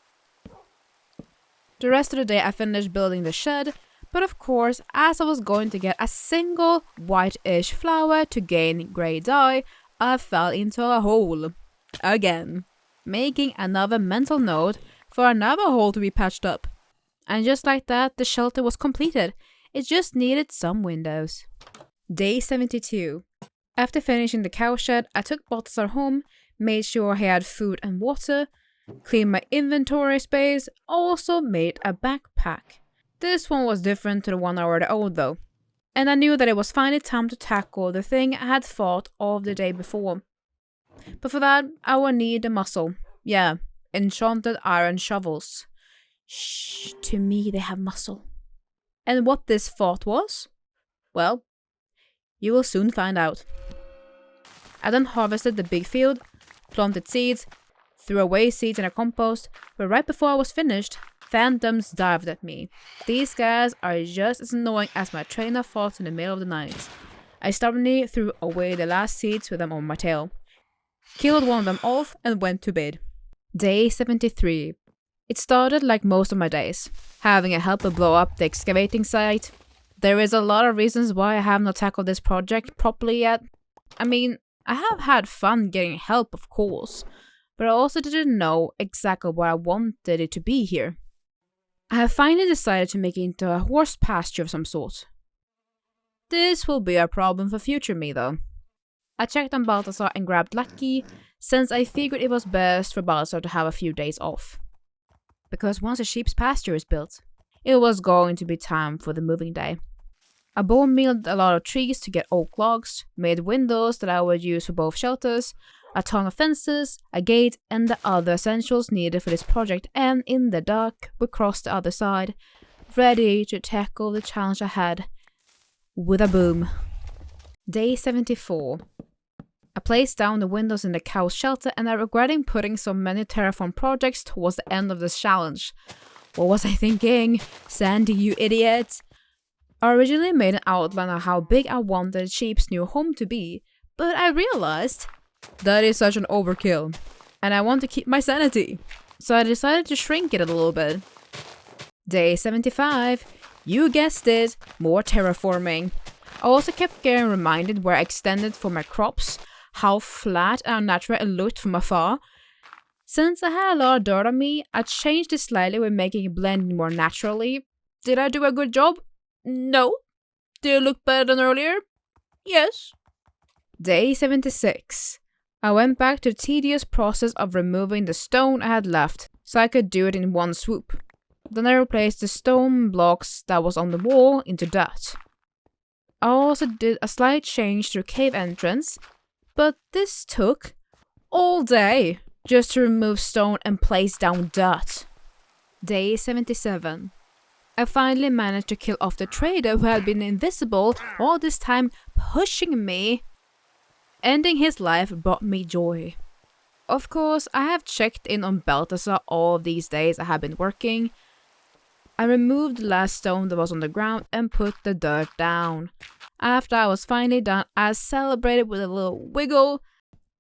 The rest of the day I finished building the shed, but of course, as I was going to get a single whitish flower to gain grey dye, I fell into a hole. Again. Making another mental note for another hole to be patched up. And just like that, the shelter was completed. It just needed some windows. Day 72. After finishing the cowshed, I took Balthazar home, made sure he had food and water, cleaned my inventory space, also made a backpack. This one was different to the one I already owned though. And I knew that it was finally time to tackle the thing I had thought of the day before. But for that, I would need a muscle. Yeah, enchanted iron shovels. Shh, to me they have muscle. And what this thought was? Well, you will soon find out. I then harvested the big field, planted seeds, threw away seeds in a compost, but right before I was finished, phantoms dived at me. These guys are just as annoying as my train of thought in the middle of the night. I stubbornly threw away the last seeds with them on my tail, killed one of them off, and went to bed. Day 73. It started like most of my days, having a helper blow up the excavating site. There is a lot of reasons why I have not tackled this project properly yet. I mean, I have had fun getting help, of course, but I also didn't know exactly what I wanted it to be here. I have finally decided to make it into a horse pasture of some sort. This will be a problem for future me though. I checked on Balthazar and grabbed Lucky, since I figured it was best for Balthazar to have a few days off. Because once a sheep's pasture is built, it was going to be time for the moving day. I bone mealed a lot of trees to get oak logs, made windows that I would use for both shelters, a ton of fences, a gate, and the other essentials needed for this project, and in the dark, we crossed the other side, ready to tackle the challenge ahead with a boom. Day 74. I placed down the windows in the cow's shelter, and I regretting putting so many terraform projects towards the end of this challenge. What was I thinking? Sandy, you idiot! I originally made an outline of how big I wanted sheep's new home to be, but I realized that is such an overkill, and I want to keep my sanity, so I decided to shrink it a little bit. Day 75. You guessed it, more terraforming. I also kept getting reminded where I extended for my crops, how flat and unnatural it looked from afar. Since I had a lot of dirt on me, I changed it slightly with making it blend more naturally. Did I do a good job? No. Did it look better than earlier? Yes. Day 76. I went back to the tedious process of removing the stone I had left, so I could do it in one swoop. Then I replaced the stone blocks that was on the wall into dirt. I also did a slight change to the cave entrance, but this took all day just to remove stone and place down dirt. Day 77. I finally managed to kill off the trader who had been invisible all this time, pushing me. Ending his life brought me joy. Of course, I have checked in on Balthazar all these days I have been working. I removed the last stone that was on the ground and put the dirt down. After I was finally done, I celebrated with a little wiggle.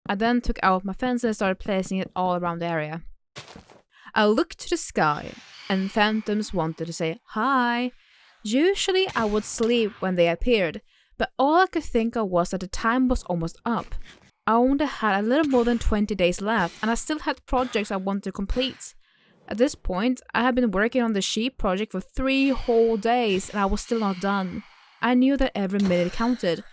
I then took out my fence and started placing it all around the area. I looked to the sky, and phantoms wanted to say hi. Usually I would sleep when they appeared, but all I could think of was that the time was almost up. I only had a little more than 20 days left, and I still had projects I wanted to complete. At this point, I had been working on the sheep project for 3 whole days and I was still not done. I knew that every minute counted.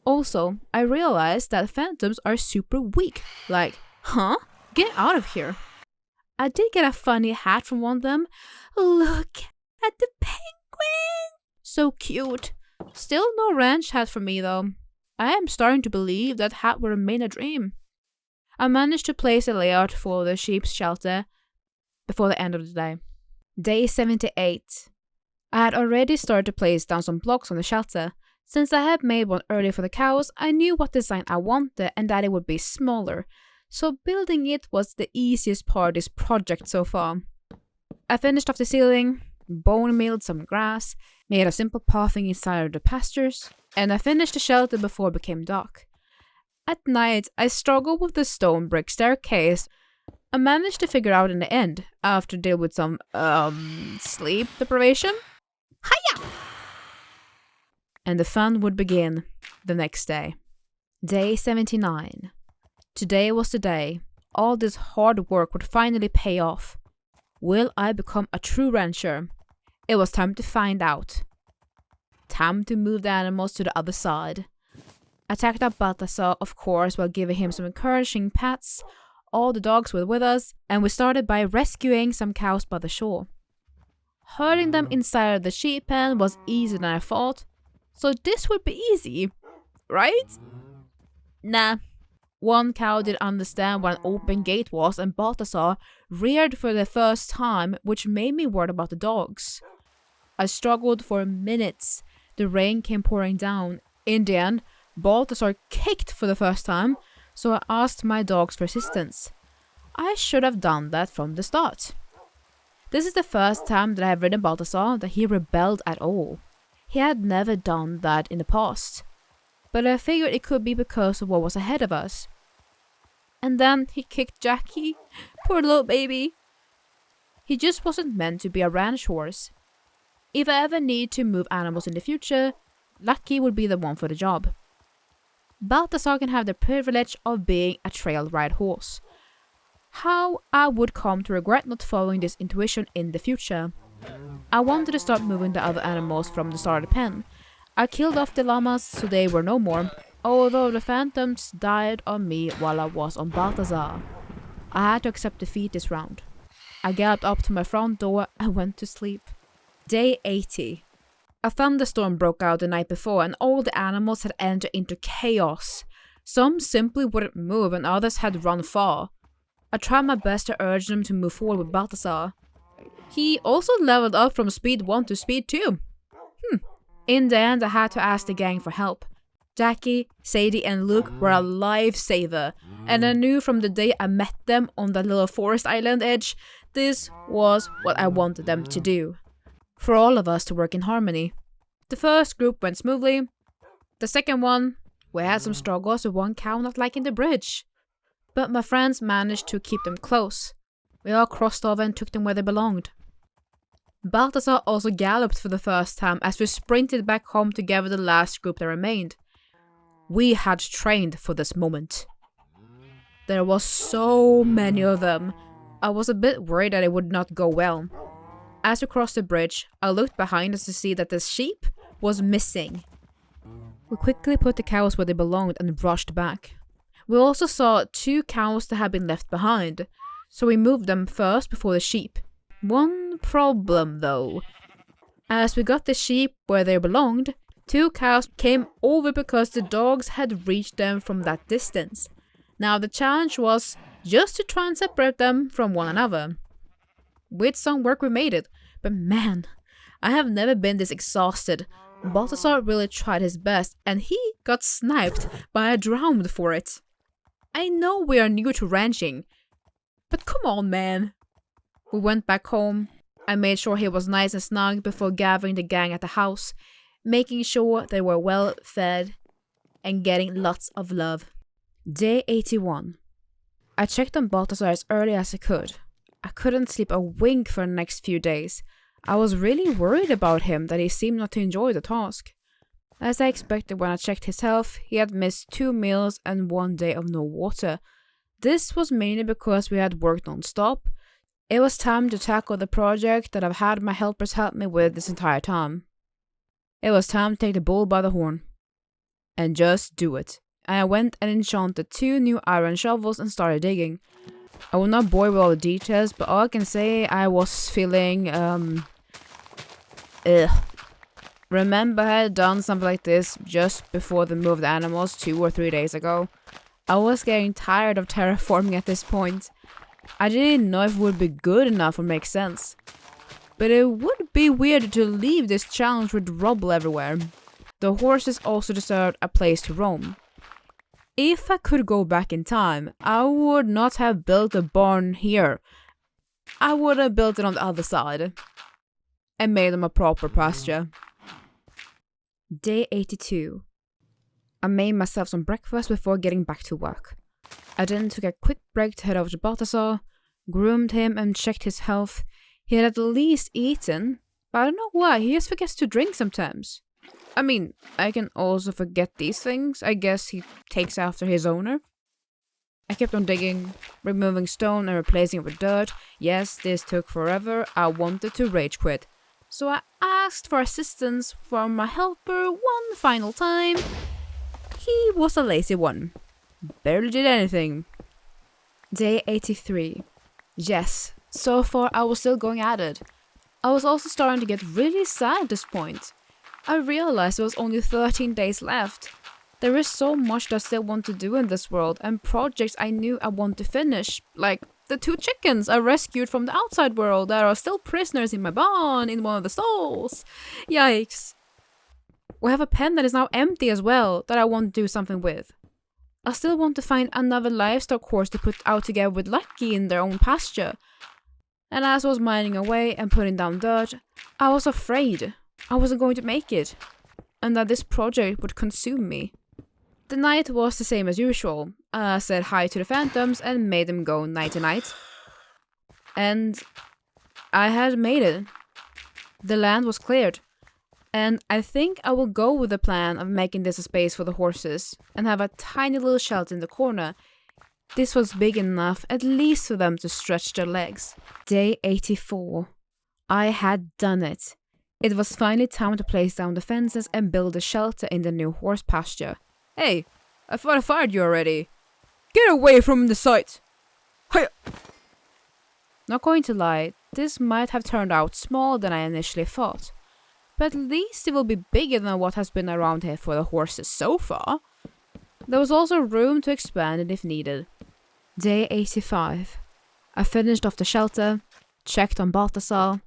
Also, I realized that phantoms are super weak. Like, huh? Get out of here. I did get a funny hat from one of them. Look at the penguin! So cute. Still no ranch hat for me though. I am starting to believe that hat will remain a dream. I managed to place a layout for the sheep's shelter before the end of the day. Day 78. I had already started to place down some blocks on the shelter. Since I had made one earlier for the cows, I knew what design I wanted and that it would be smaller, so building it was the easiest part of this project so far. I finished off the ceiling, bone milled some grass, made a simple pathing inside of the pastures, and I finished the shelter before it became dark. At night, I struggled with the stone brick staircase. I managed to figure out in the end, after dealing with some, sleep deprivation. Hiya! And the fun would begin the next day. Day 79. Today was the day. All this hard work would finally pay off. Will I become a true rancher? It was time to find out. Time to move the animals to the other side. I tacked up Balthazar, of course, while giving him some encouraging pats. All the dogs were with us, and we started by rescuing some cows by the shore. Herding them inside of the sheep pen was easier than I thought, so this would be easy, right? Nah. One cow didn't understand what an open gate was, and Balthazar reared for the first time, which made me worried about the dogs. I struggled for minutes. The rain came pouring down. In the end, Balthazar kicked for the first time, so I asked my dogs for assistance. I should have done that from the start. This is the first time that I have ridden Balthazar that he rebelled at all. He had never done that in the past, but I figured it could be because of what was ahead of us. And then he kicked Jackie. Poor little baby. He just wasn't meant to be a ranch horse. If I ever need to move animals in the future, Lucky would be the one for the job. Balthazar can have the privilege of being a trail ride horse. How I would come to regret not following this intuition in the future. I wanted to start moving the other animals from the start of the pen. I killed off the llamas so they were no more, although the phantoms died on me while I was on Balthazar. I had to accept defeat this round. I galloped up to my front door and went to sleep. Day 80. A thunderstorm broke out the night before and all the animals had entered into chaos. Some simply wouldn't move and others had run far. I tried my best to urge them to move forward with Balthazar. He also leveled up from speed 1 to speed 2. In the end, I had to ask the gang for help. Jackie, Sadie and Luke were a lifesaver, and I knew from the day I met them on that little forest island edge, this was what I wanted them to do. For all of us to work in harmony. The first group went smoothly. The second one, we had some struggles with one cow not liking the bridge. But my friends managed to keep them close. We all crossed over and took them where they belonged. Balthazar also galloped for the first time as we sprinted back home to gather the last group that remained. We had trained for this moment. There was so many of them. I was a bit worried that it would not go well. As we crossed the bridge, I looked behind us to see that the sheep was missing. We quickly put the cows where they belonged and rushed back. We also saw 2 cows that had been left behind, so we moved them first before the sheep. One problem though. As we got the sheep where they belonged, 2 cows came over because the dogs had reached them from that distance. Now the challenge was just to try and separate them from one another. With some work we made it, but man, I have never been this exhausted. Balthazar really tried his best and he got sniped by a drowned for it. I know we are new to ranching, but come on man. We went back home. I made sure he was nice and snug before gathering the gang at the house, making sure they were well fed and getting lots of love. Day 81. I checked on Balthazar as early as I could. I couldn't sleep a wink for the next few days. I was really worried about him that he seemed not to enjoy the task. As I expected when I checked his health, he had missed 2 meals and 1 day of no water. This was mainly because we had worked non-stop, It was time to tackle the project that I've had my helpers help me with this entire time. It was time to take the bull by the horn. And just do it. And I went and enchanted 2 new iron shovels and started digging. I will not bore you with all the details, but all I can say, I was feeling, Remember I had done something like this just before the move of the animals 2 or 3 days ago. I was getting tired of terraforming at this point. I didn't know if it would be good enough or make sense. But it would be weird to leave this challenge with rubble everywhere. The horses also deserved a place to roam. If I could go back in time, I would not have built a barn here. I would have built it on the other side. And made them a proper pasture. Day 82. I made myself some breakfast before getting back to work. I then took a quick break to head over to Balthazar, groomed him and checked his health. He had at least eaten, but I don't know why, he just forgets to drink sometimes. I mean, I can also forget these things. I guess he takes after his owner. I kept on digging, removing stone and replacing it with dirt. Yes, this took forever. I wanted to rage quit. So I asked for assistance from my helper one final time. He was a lazy one. Barely did anything. Day 83. Yes, so far I was still going at it. I was also starting to get really sad at this point. I realized there was only 13 days left. There is so much that I still want to do in this world and projects I knew I want to finish, like the 2 chickens I rescued from the outside world that are still prisoners in my barn in one of the stalls. Yikes. We have a pen that is now empty as well that I want to do something with. I still want to find another livestock horse to put out together with Lucky in their own pasture. And as I was mining away and putting down dirt, I was afraid I wasn't going to make it, and that this project would consume me. The night was the same as usual. I said hi to the phantoms and made them go nighty-night. And I had made it. The land was cleared. And I think I will go with the plan of making this a space for the horses and have a tiny little shelter in the corner. This was big enough at least for them to stretch their legs. Day 84. I had done it. It was finally time to place down the fences and build a shelter in the new horse pasture. Hey, I thought I fired you already. Get away from the site! Hiya! Not going to lie, this might have turned out smaller than I initially thought. But at least it will be bigger than what has been around here for the horses so far. There was also room to expand it if needed. Day 85. I finished off the shelter, checked on Balthazar,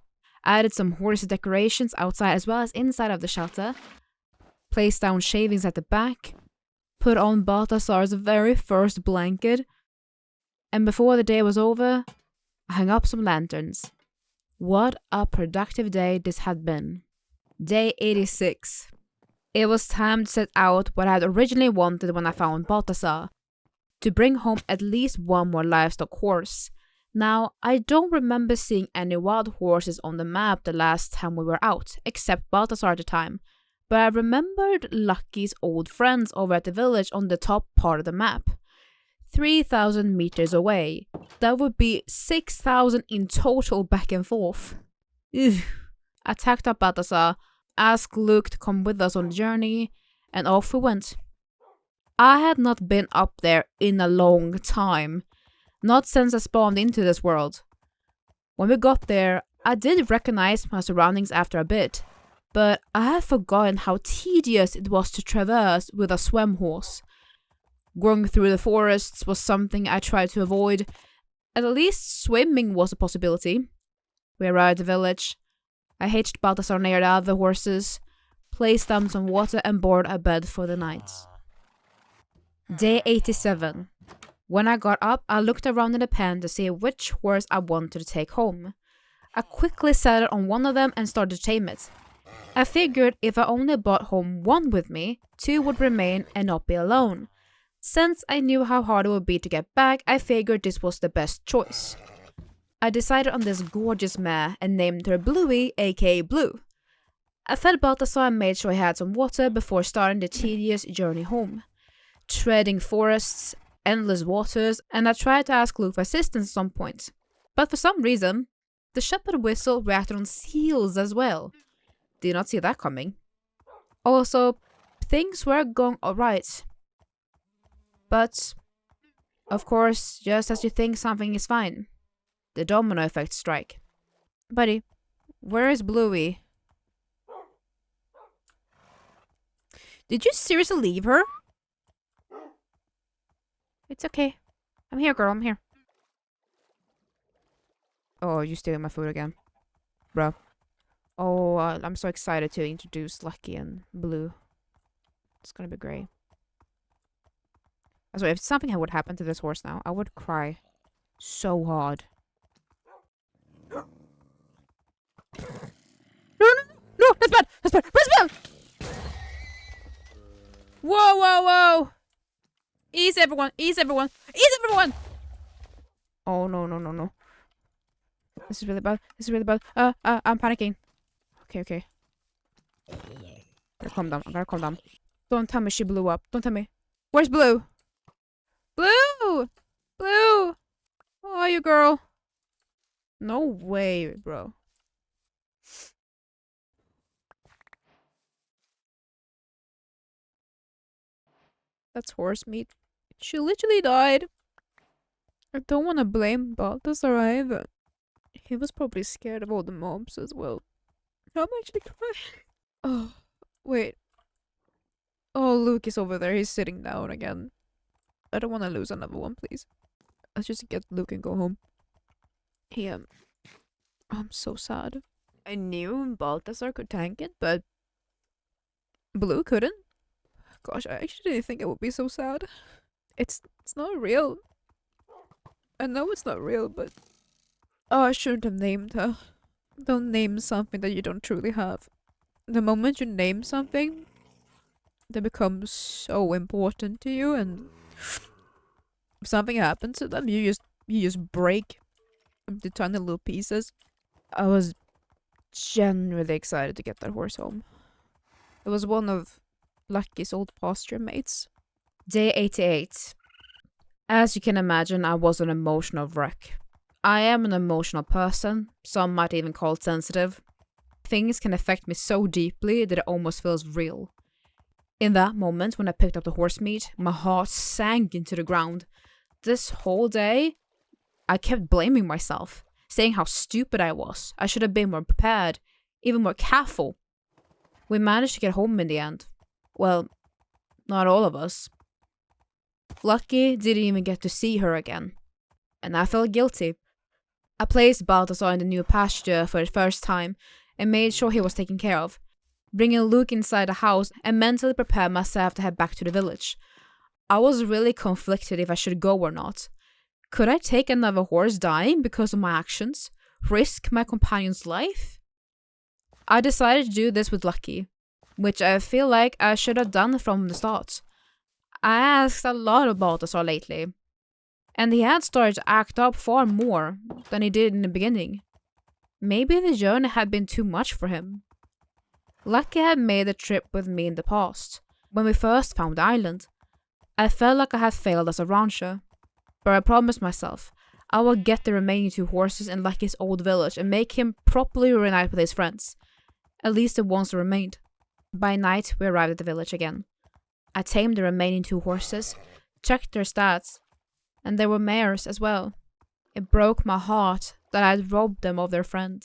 added some horse decorations outside as well as inside of the shelter, placed down shavings at the back, put on Balthazar's very first blanket, and before the day was over, I hung up some lanterns. What a productive day this had been. Day 86. It was time to set out what I had originally wanted when I found Balthazar, to bring home at least one more livestock horse. Now, I don't remember seeing any wild horses on the map the last time we were out, except Balthazar at the time, but I remembered Lucky's old friends over at the village on the top part of the map. 3,000 meters away. That would be 6,000 in total back and forth. Ugh. I tacked up Balthazar, asked Luke to come with us on the journey, and off we went. I had not been up there in a long time. Not since I spawned into this world. When we got there, I did recognize my surroundings after a bit, but I had forgotten how tedious it was to traverse with a swim horse. Going through the forests was something I tried to avoid. At least swimming was a possibility. We arrived at the village. I hitched Balthazar near the other horses, placed down some water and bored a bed for the night. Day 87. When I got up, I looked around in the pen to see which horse I wanted to take home. I quickly settled on one of them and started to tame it. I figured if I only brought home one with me, 2 would remain and not be alone. Since I knew how hard it would be to get back, I figured this was the best choice. I decided on this gorgeous mare and named her Bluey, aka Blue. I fed Balthazar and made sure he had some water before starting the tedious journey home. Treading forests, endless waters, and I tried to ask Luke for assistance at some point. But for some reason, the shepherd whistle reacted on seals as well. Did not see that coming. Also, things were going alright. But, of course, just as you think something is fine, the domino effect strike. Buddy, where is Bluey? Did you seriously leave her? It's okay. I'm here, girl. I'm here. Oh, you're stealing my food again. Bro. Oh, I'm so excited to introduce Lucky and Blue. It's gonna be great. So if something would happen to this horse now, I would cry so hard. No, no, no, that's bad! That's bad! That's bad! Whoa, whoa, whoa! Ease everyone! Ease everyone! Ease everyone! Oh, no, no, no, no. This is really bad. This is really bad. I'm panicking. Okay, okay. Gotta calm down. I gotta calm down. Don't tell me she blew up. Don't tell me. Where's Blue? Blue! Blue! How are you, girl? No way, bro. That's horse meat. She literally died. I don't want to blame Balthazar either. He was probably scared of all the mobs as well. I'm actually crying. Oh, wait. Oh, Luke is over there. He's sitting down again. I don't want to lose another one, please. Let's just get Luke and go home. I'm so sad. I knew Balthazar could tank it, but Blue couldn't. Gosh, I actually didn't think it would be so sad. It's not real. I know it's not real, but oh, I shouldn't have named her. Don't name something that you don't truly have. The moment you name something, that becomes so important to you, and if something happens to them, you just break into tiny little pieces. I was genuinely excited to get that horse home. It was one of Lucky's old pasture mates. Day 88. As you can imagine, I was an emotional wreck. I am an emotional person, some might even call it sensitive. Things can affect me so deeply that it almost feels real. In that moment, when I picked up the horse meat, my heart sank into the ground. This whole day, I kept blaming myself, saying how stupid I was. I should have been more prepared, even more careful. We managed to get home in the end. Well, not all of us. Lucky didn't even get to see her again. And I felt guilty. I placed Balthazar in the new pasture for the first time and made sure he was taken care of, bringing Luke inside the house and mentally prepared myself to head back to the village. I was really conflicted if I should go or not. Could I take another horse dying because of my actions? Risk my companion's life? I decided to do this with Lucky, which I feel like I should have done from the start. I asked a lot of Balthazar lately, and he had started to act up far more than he did in the beginning. Maybe the journey had been too much for him. Lucky had made a trip with me in the past, when we first found the island. I felt like I had failed as a rancher, but I promised myself I would get the remaining 2 horses in Lucky's old village and make him properly reunite with his friends, at least the ones that remained. By night, we arrived at the village again. I tamed the remaining 2 horses, checked their stats, and they were mares as well. It broke my heart that I had robbed them of their friend.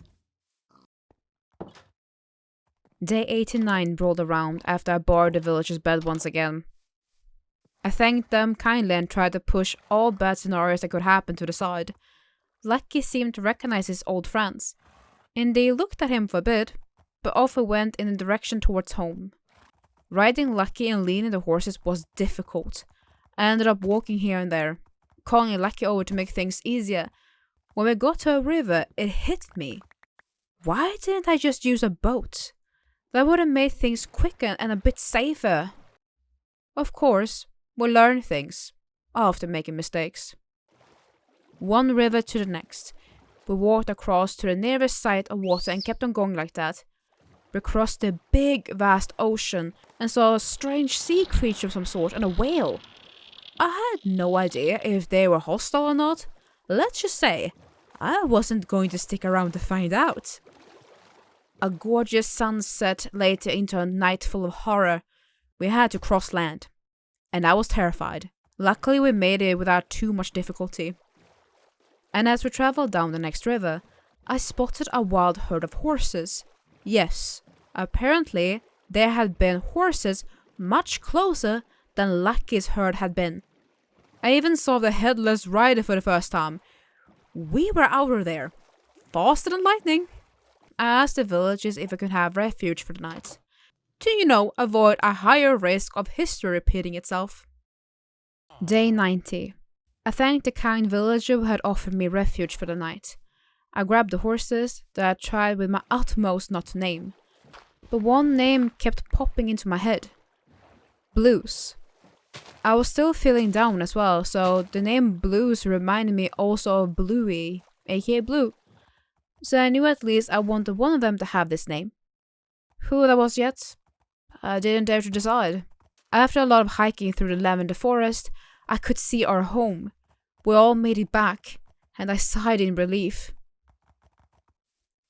Day 89 rolled around after I borrowed the villager's bed once again. I thanked them kindly and tried to push all bad scenarios that could happen to the side. Lucky seemed to recognize his old friends, and they looked at him for a bit, but off we went in the direction towards home. Riding Lucky and leading the horses was difficult. I ended up walking here and there, calling Lucky over to make things easier. When we got to a river, it hit me. Why didn't I just use a boat? That would have made things quicker and a bit safer. Of course, we learn things after making mistakes. One river to the next. We walked across to the nearest site of water and kept on going like that. We crossed the big, vast ocean and saw a strange sea creature of some sort and a whale. I had no idea if they were hostile or not. Let's just say, I wasn't going to stick around to find out. A gorgeous sunset later into a night full of horror. We had to cross land, and I was terrified. Luckily, we made it without too much difficulty. And as we traveled down the next river, I spotted a wild herd of horses. Yes, apparently there had been horses much closer than Lucky's herd had been. I even saw the headless rider for the first time. We were out of there, faster than lightning. I asked the villagers if I could have refuge for the night, to, avoid a higher risk of history repeating itself. Day 90. I thanked the kind villager who had offered me refuge for the night. I grabbed the horses that I tried with my utmost not to name. But one name kept popping into my head. Blues. I was still feeling down as well, so the name Blues reminded me also of Bluey, aka Blue. So I knew at least I wanted one of them to have this name. Who that was yet? I didn't dare to decide. After a lot of hiking through the lavender forest, I could see our home. We all made it back, and I sighed in relief.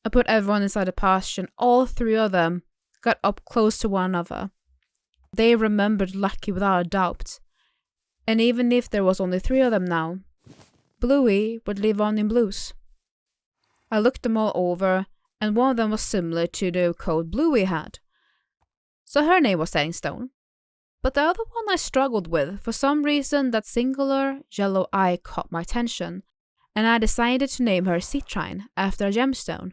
I put everyone inside the pasture, and all three of them got up close to one another. They remembered Lucky without a doubt. And even if there was only three of them now, Bluey would live on in Blues. I looked them all over, and one of them was similar to the coat Bluey had. So her name was Set in Stone. But the other one I struggled with. For some reason, that singular yellow eye caught my attention, and I decided to name her Citrine after a gemstone.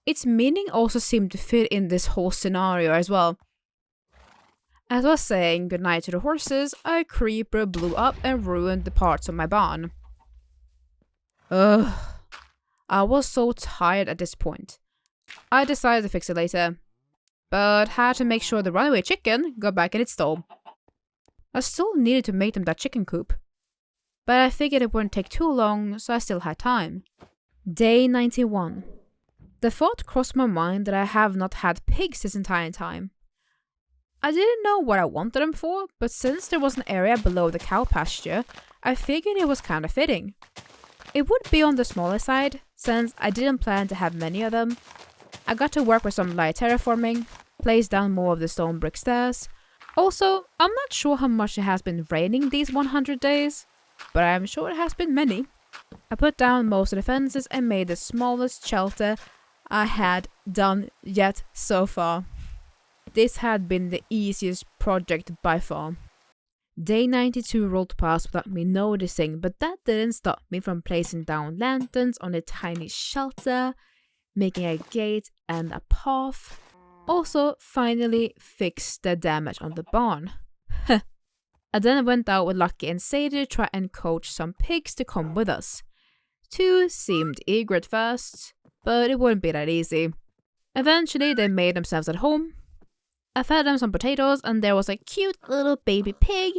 Its meaning also seemed to fit in this whole scenario as well. As I was saying goodnight to the horses, a creeper blew up and ruined the parts of my barn. Ugh. I was so tired at this point. I decided to fix it later, but had to make sure the runaway chicken got back in its stall. I still needed to make them that chicken coop, but I figured it wouldn't take too long, so I still had time. Day 91. The thought crossed my mind that I have not had pigs this entire time. I didn't know what I wanted them for, but since there was an area below the cow pasture, I figured it was kinda fitting. It would be on the smaller side, since I didn't plan to have many of them. I got to work with some light terraforming, place down more of the stone brick stairs. Also, I'm not sure how much it has been raining these 100 days, but I'm sure it has been many. I put down most of the fences and made the smallest shelter I had done yet so far. This had been the easiest project by far. Day 92 rolled past without me noticing, but that didn't stop me from placing down lanterns on a tiny shelter, making a gate and a path. Also, finally fixed the damage on the barn. I then went out with Lucky and Sadie to try and coax some pigs to come with us. Two seemed eager at first, but it wouldn't be that easy. Eventually, they made themselves at home. I fed them some potatoes and there was a cute little baby pig.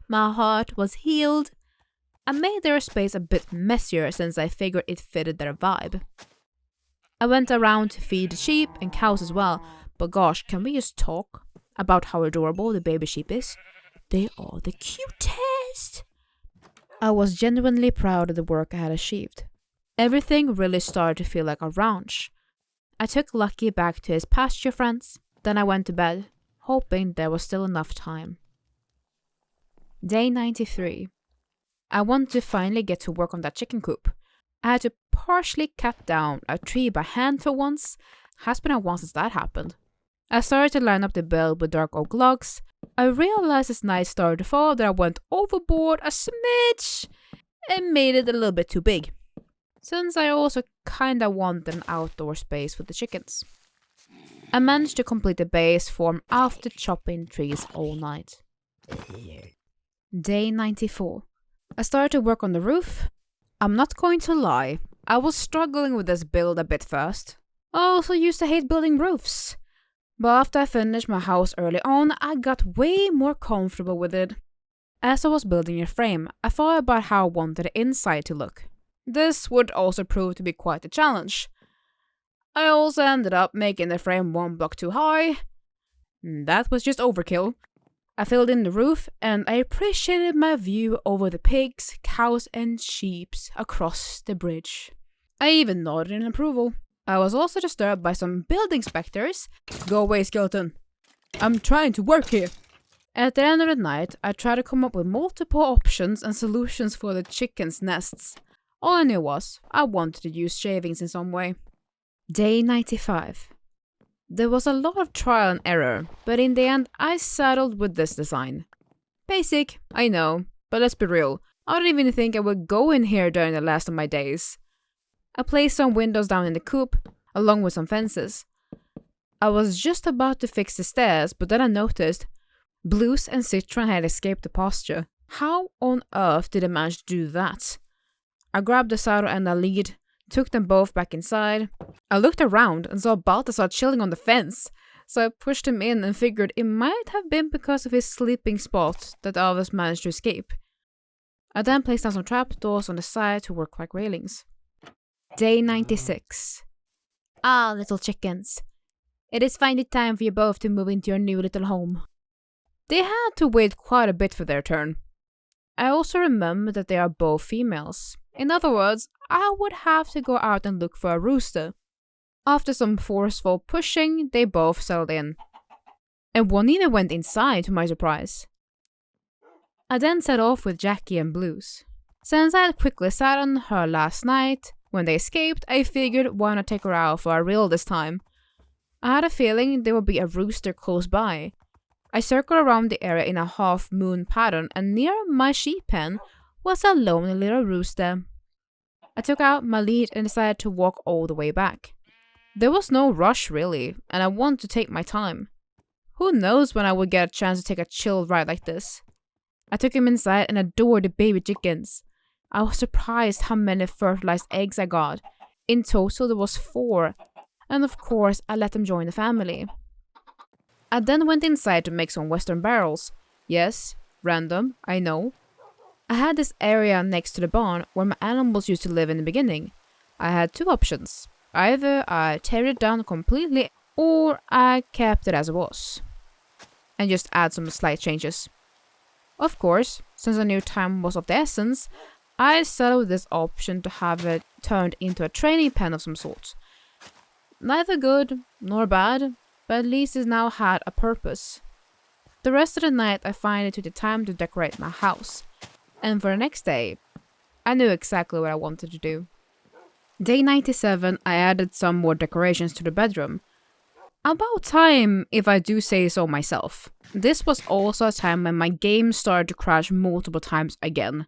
My heart was healed. I made their space a bit messier since I figured it fitted their vibe. I went around to feed the sheep and cows as well, but gosh, can we just talk about how adorable the baby sheep is? They are the cutest! I was genuinely proud of the work I had achieved. Everything really started to feel like a ranch. I took Lucky back to his pasture friends. Then I went to bed, hoping there was still enough time. Day 93. I wanted to finally get to work on that chicken coop. I had to partially cut down a tree by hand for once. Has been a while since that happened. I started to line up the build with dark oak logs. I realized as night started to fall that I went overboard a smidge and made it a little bit too big, since I also kinda wanted an outdoor space for the chickens. I managed to complete the base form after chopping trees all night. Day 94. I started to work on the roof. I'm not going to lie, I was struggling with this build a bit first. I also used to hate building roofs. But after I finished my house early on, I got way more comfortable with it. As I was building a frame, I thought about how I wanted the inside to look. This would also prove to be quite a challenge. I also ended up making the frame one block too high. That was just overkill. I filled in the roof and I appreciated my view over the pigs, cows and sheep across the bridge. I even nodded in approval. I was also disturbed by some building specters. Go away, skeleton. I'm trying to work here. At the end of the night, I tried to come up with multiple options and solutions for the chickens' nests. All I knew was, I wanted to use shavings in some way. Day 95. There was a lot of trial and error, but in the end, I settled with this design. Basic, I know, but let's be real, I don't even think I would go in here during the last of my days. I placed some windows down in the coop, along with some fences. I was just about to fix the stairs, but then I noticed Blues and Citron had escaped the pasture. How on earth did I manage to do that? I grabbed the saddle and a lead, took them both back inside. I looked around and saw Balthazar chilling on the fence, so I pushed him in and figured it might have been because of his sleeping spot that others managed to escape. I then placed down some trapdoors on the side to work like railings. Day 96. Ah, little chickens. It is finally time for you both to move into your new little home. They had to wait quite a bit for their turn. I also remembered that they are both females. In other words, I would have to go out and look for a rooster. After some forceful pushing, they both settled in. And one even went inside, to my surprise. I then set off with Jackie and Blues. Since I had quickly sat on her last night, when they escaped, I figured why not take her out for a reel this time. I had a feeling there would be a rooster close by. I circled around the area in a half-moon pattern, and near my sheep pen was a lonely little rooster. I took out my lead and decided to walk all the way back. There was no rush really, and I wanted to take my time. Who knows when I would get a chance to take a chill ride like this. I took him inside and adored the baby chickens. I was surprised how many fertilized eggs I got. In total there was 4, and of course I let them join the family. I then went inside to make some western barrels. Yes, random, I know. I had this area next to the barn where my animals used to live in the beginning. I had 2 options. Either I tear it down completely or I kept it as it was. And just add some slight changes. Of course, since I knew time was of the essence, I settled this option to have it turned into a training pen of some sort. Neither good nor bad, but at least it now had a purpose. The rest of the night I finally took the time to decorate my house. And for the next day, I knew exactly what I wanted to do. Day 97, I added some more decorations to the bedroom. About time, if I do say so myself. This was also a time when my game started to crash multiple times again.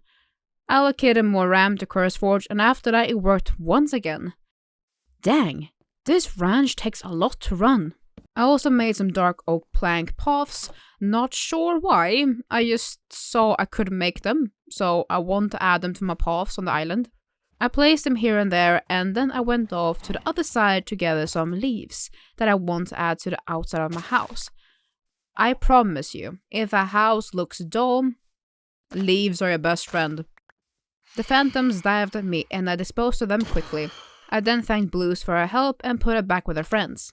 I allocated more RAM to CurseForge, and after that it worked once again. Dang, this ranch takes a lot to run. I also made some dark oak plank paths, not sure why, I just saw I could make them, so I want to add them to my paths on the island. I placed them here and there, and then I went off to the other side to gather some leaves that I want to add to the outside of my house. I promise you, if a house looks dull, leaves are your best friend. The phantoms dived at me and I disposed of them quickly. I then thanked Blues for her help and put her back with her friends.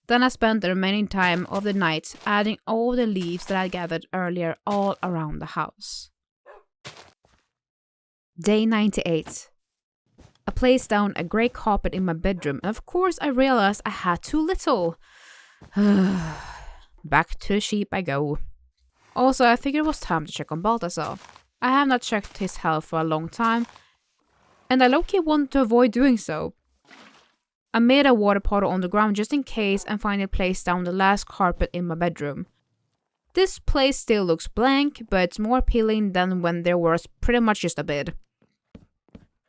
Then I spent the remaining time of the night adding all the leaves that I gathered earlier all around the house. Day 98. I placed down a grey carpet in my bedroom, and of course I realized I had too little. Back to the sheep I go. Also, I figured it was time to check on Balthazar. I have not checked his health for a long time, and I low-key want to avoid doing so. I made a water bottle on the ground just in case and finally placed down the last carpet in my bedroom. This place still looks blank, but it's more appealing than when there was pretty much just a bed.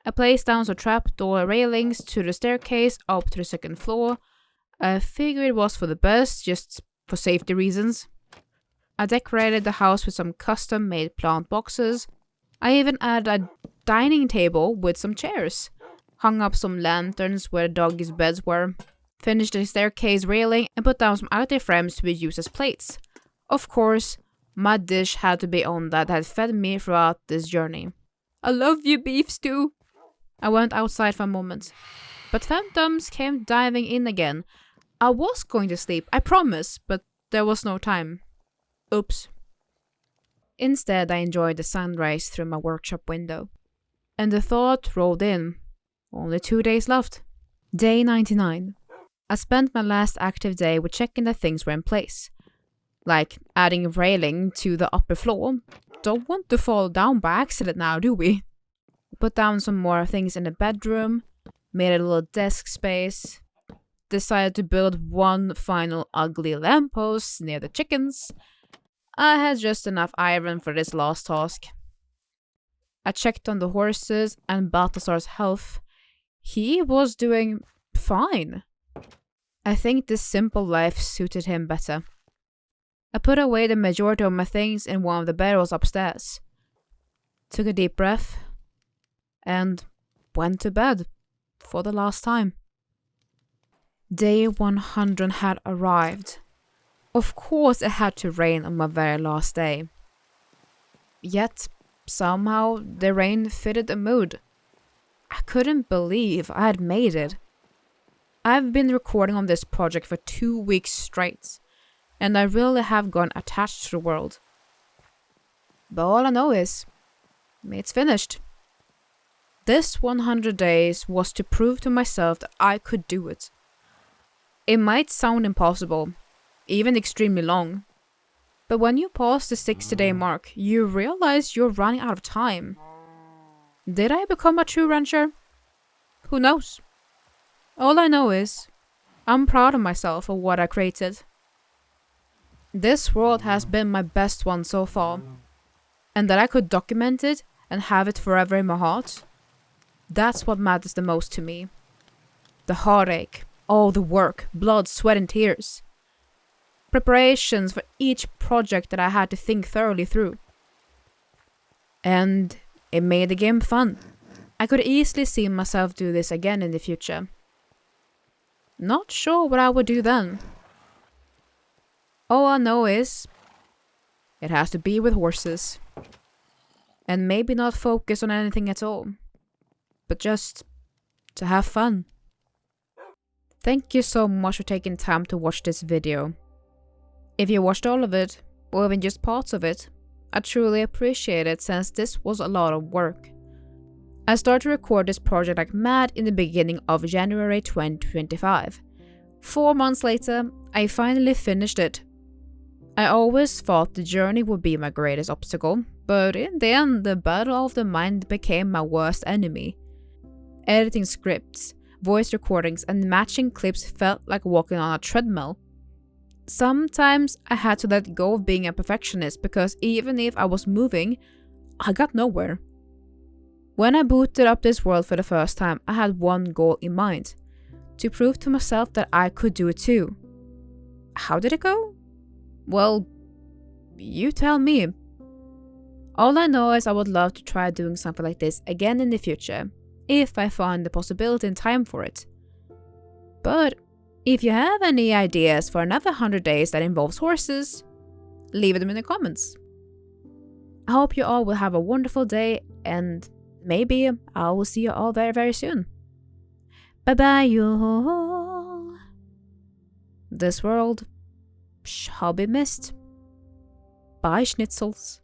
I placed down some trapdoor railings to the staircase up to the 2nd floor. I figured it was for the best, just for safety reasons. I decorated the house with some custom-made plant boxes. I even added a dining table with some chairs. Hung up some lanterns where the doggies' beds were. Finished the staircase railing and put down some outdoor frames to be used as plates. Of course, my dish had to be on that had fed me throughout this journey. I love you, beef stew! I went outside for a moment, but phantoms came diving in again. I was going to sleep, I promise, but there was no time. Oops. Instead, I enjoyed the sun rays through my workshop window. And the thought rolled in. Only 2 days left. Day 99. I spent my last active day with checking that things were in place. Like adding a railing to the upper floor. Don't want to fall down by accident now, do we? Put down some more things in the bedroom. Made a little desk space. Decided to build one final ugly lamppost near the chickens. I had just enough iron for this last task. I checked on the horses and Balthazar's health. He was doing fine. I think this simple life suited him better. I put away the majority of my things in one of the barrels upstairs. Took a deep breath. And went to bed. For the last time. Day 100 had arrived. Of course it had to rain on my very last day. Yet, somehow, the rain fitted the mood. I couldn't believe I had made it. I've been recording on this project for 2 weeks straight, and I really have gotten attached to the world. But all I know is, it's finished. This 100 days was to prove to myself that I could do it. It might sound impossible, even extremely long, but when you pass the 60-day mark, you realize you're running out of time. Did I become a true rancher? Who knows? All I know is, I'm proud of myself for what I created. This world has been my best one so far, and that I could document it and have it forever in my heart, that's what matters the most to me. The heartache, all the work, blood, sweat and tears. Preparations for each project that I had to think thoroughly through. And it made the game fun. I could easily see myself do this again in the future. Not sure what I would do then. All I know is, it has to be with horses. And maybe not focus on anything at all. But just to have fun. Thank you so much for taking time to watch this video. If you watched all of it, or even just parts of it, I truly appreciate it since this was a lot of work. I started to record this project like mad in the beginning of January 2025. 4 months later, I finally finished it. I always thought the journey would be my greatest obstacle, but in the end, the battle of the mind became my worst enemy. Editing scripts, voice recordings, and matching clips felt like walking on a treadmill. Sometimes I had to let go of being a perfectionist because even if I was moving, I got nowhere. When I booted up this world for the first time, I had one goal in mind. To prove to myself that I could do it too. How did it go? Well, you tell me. All I know is I would love to try doing something like this again in the future, if I find the possibility and time for it. But if you have any ideas for another 100 days that involves horses, leave them in the comments. I hope you all will have a wonderful day, and maybe I will see you all very, very soon. Bye bye, you all. This world shall be missed. Bye, schnitzels.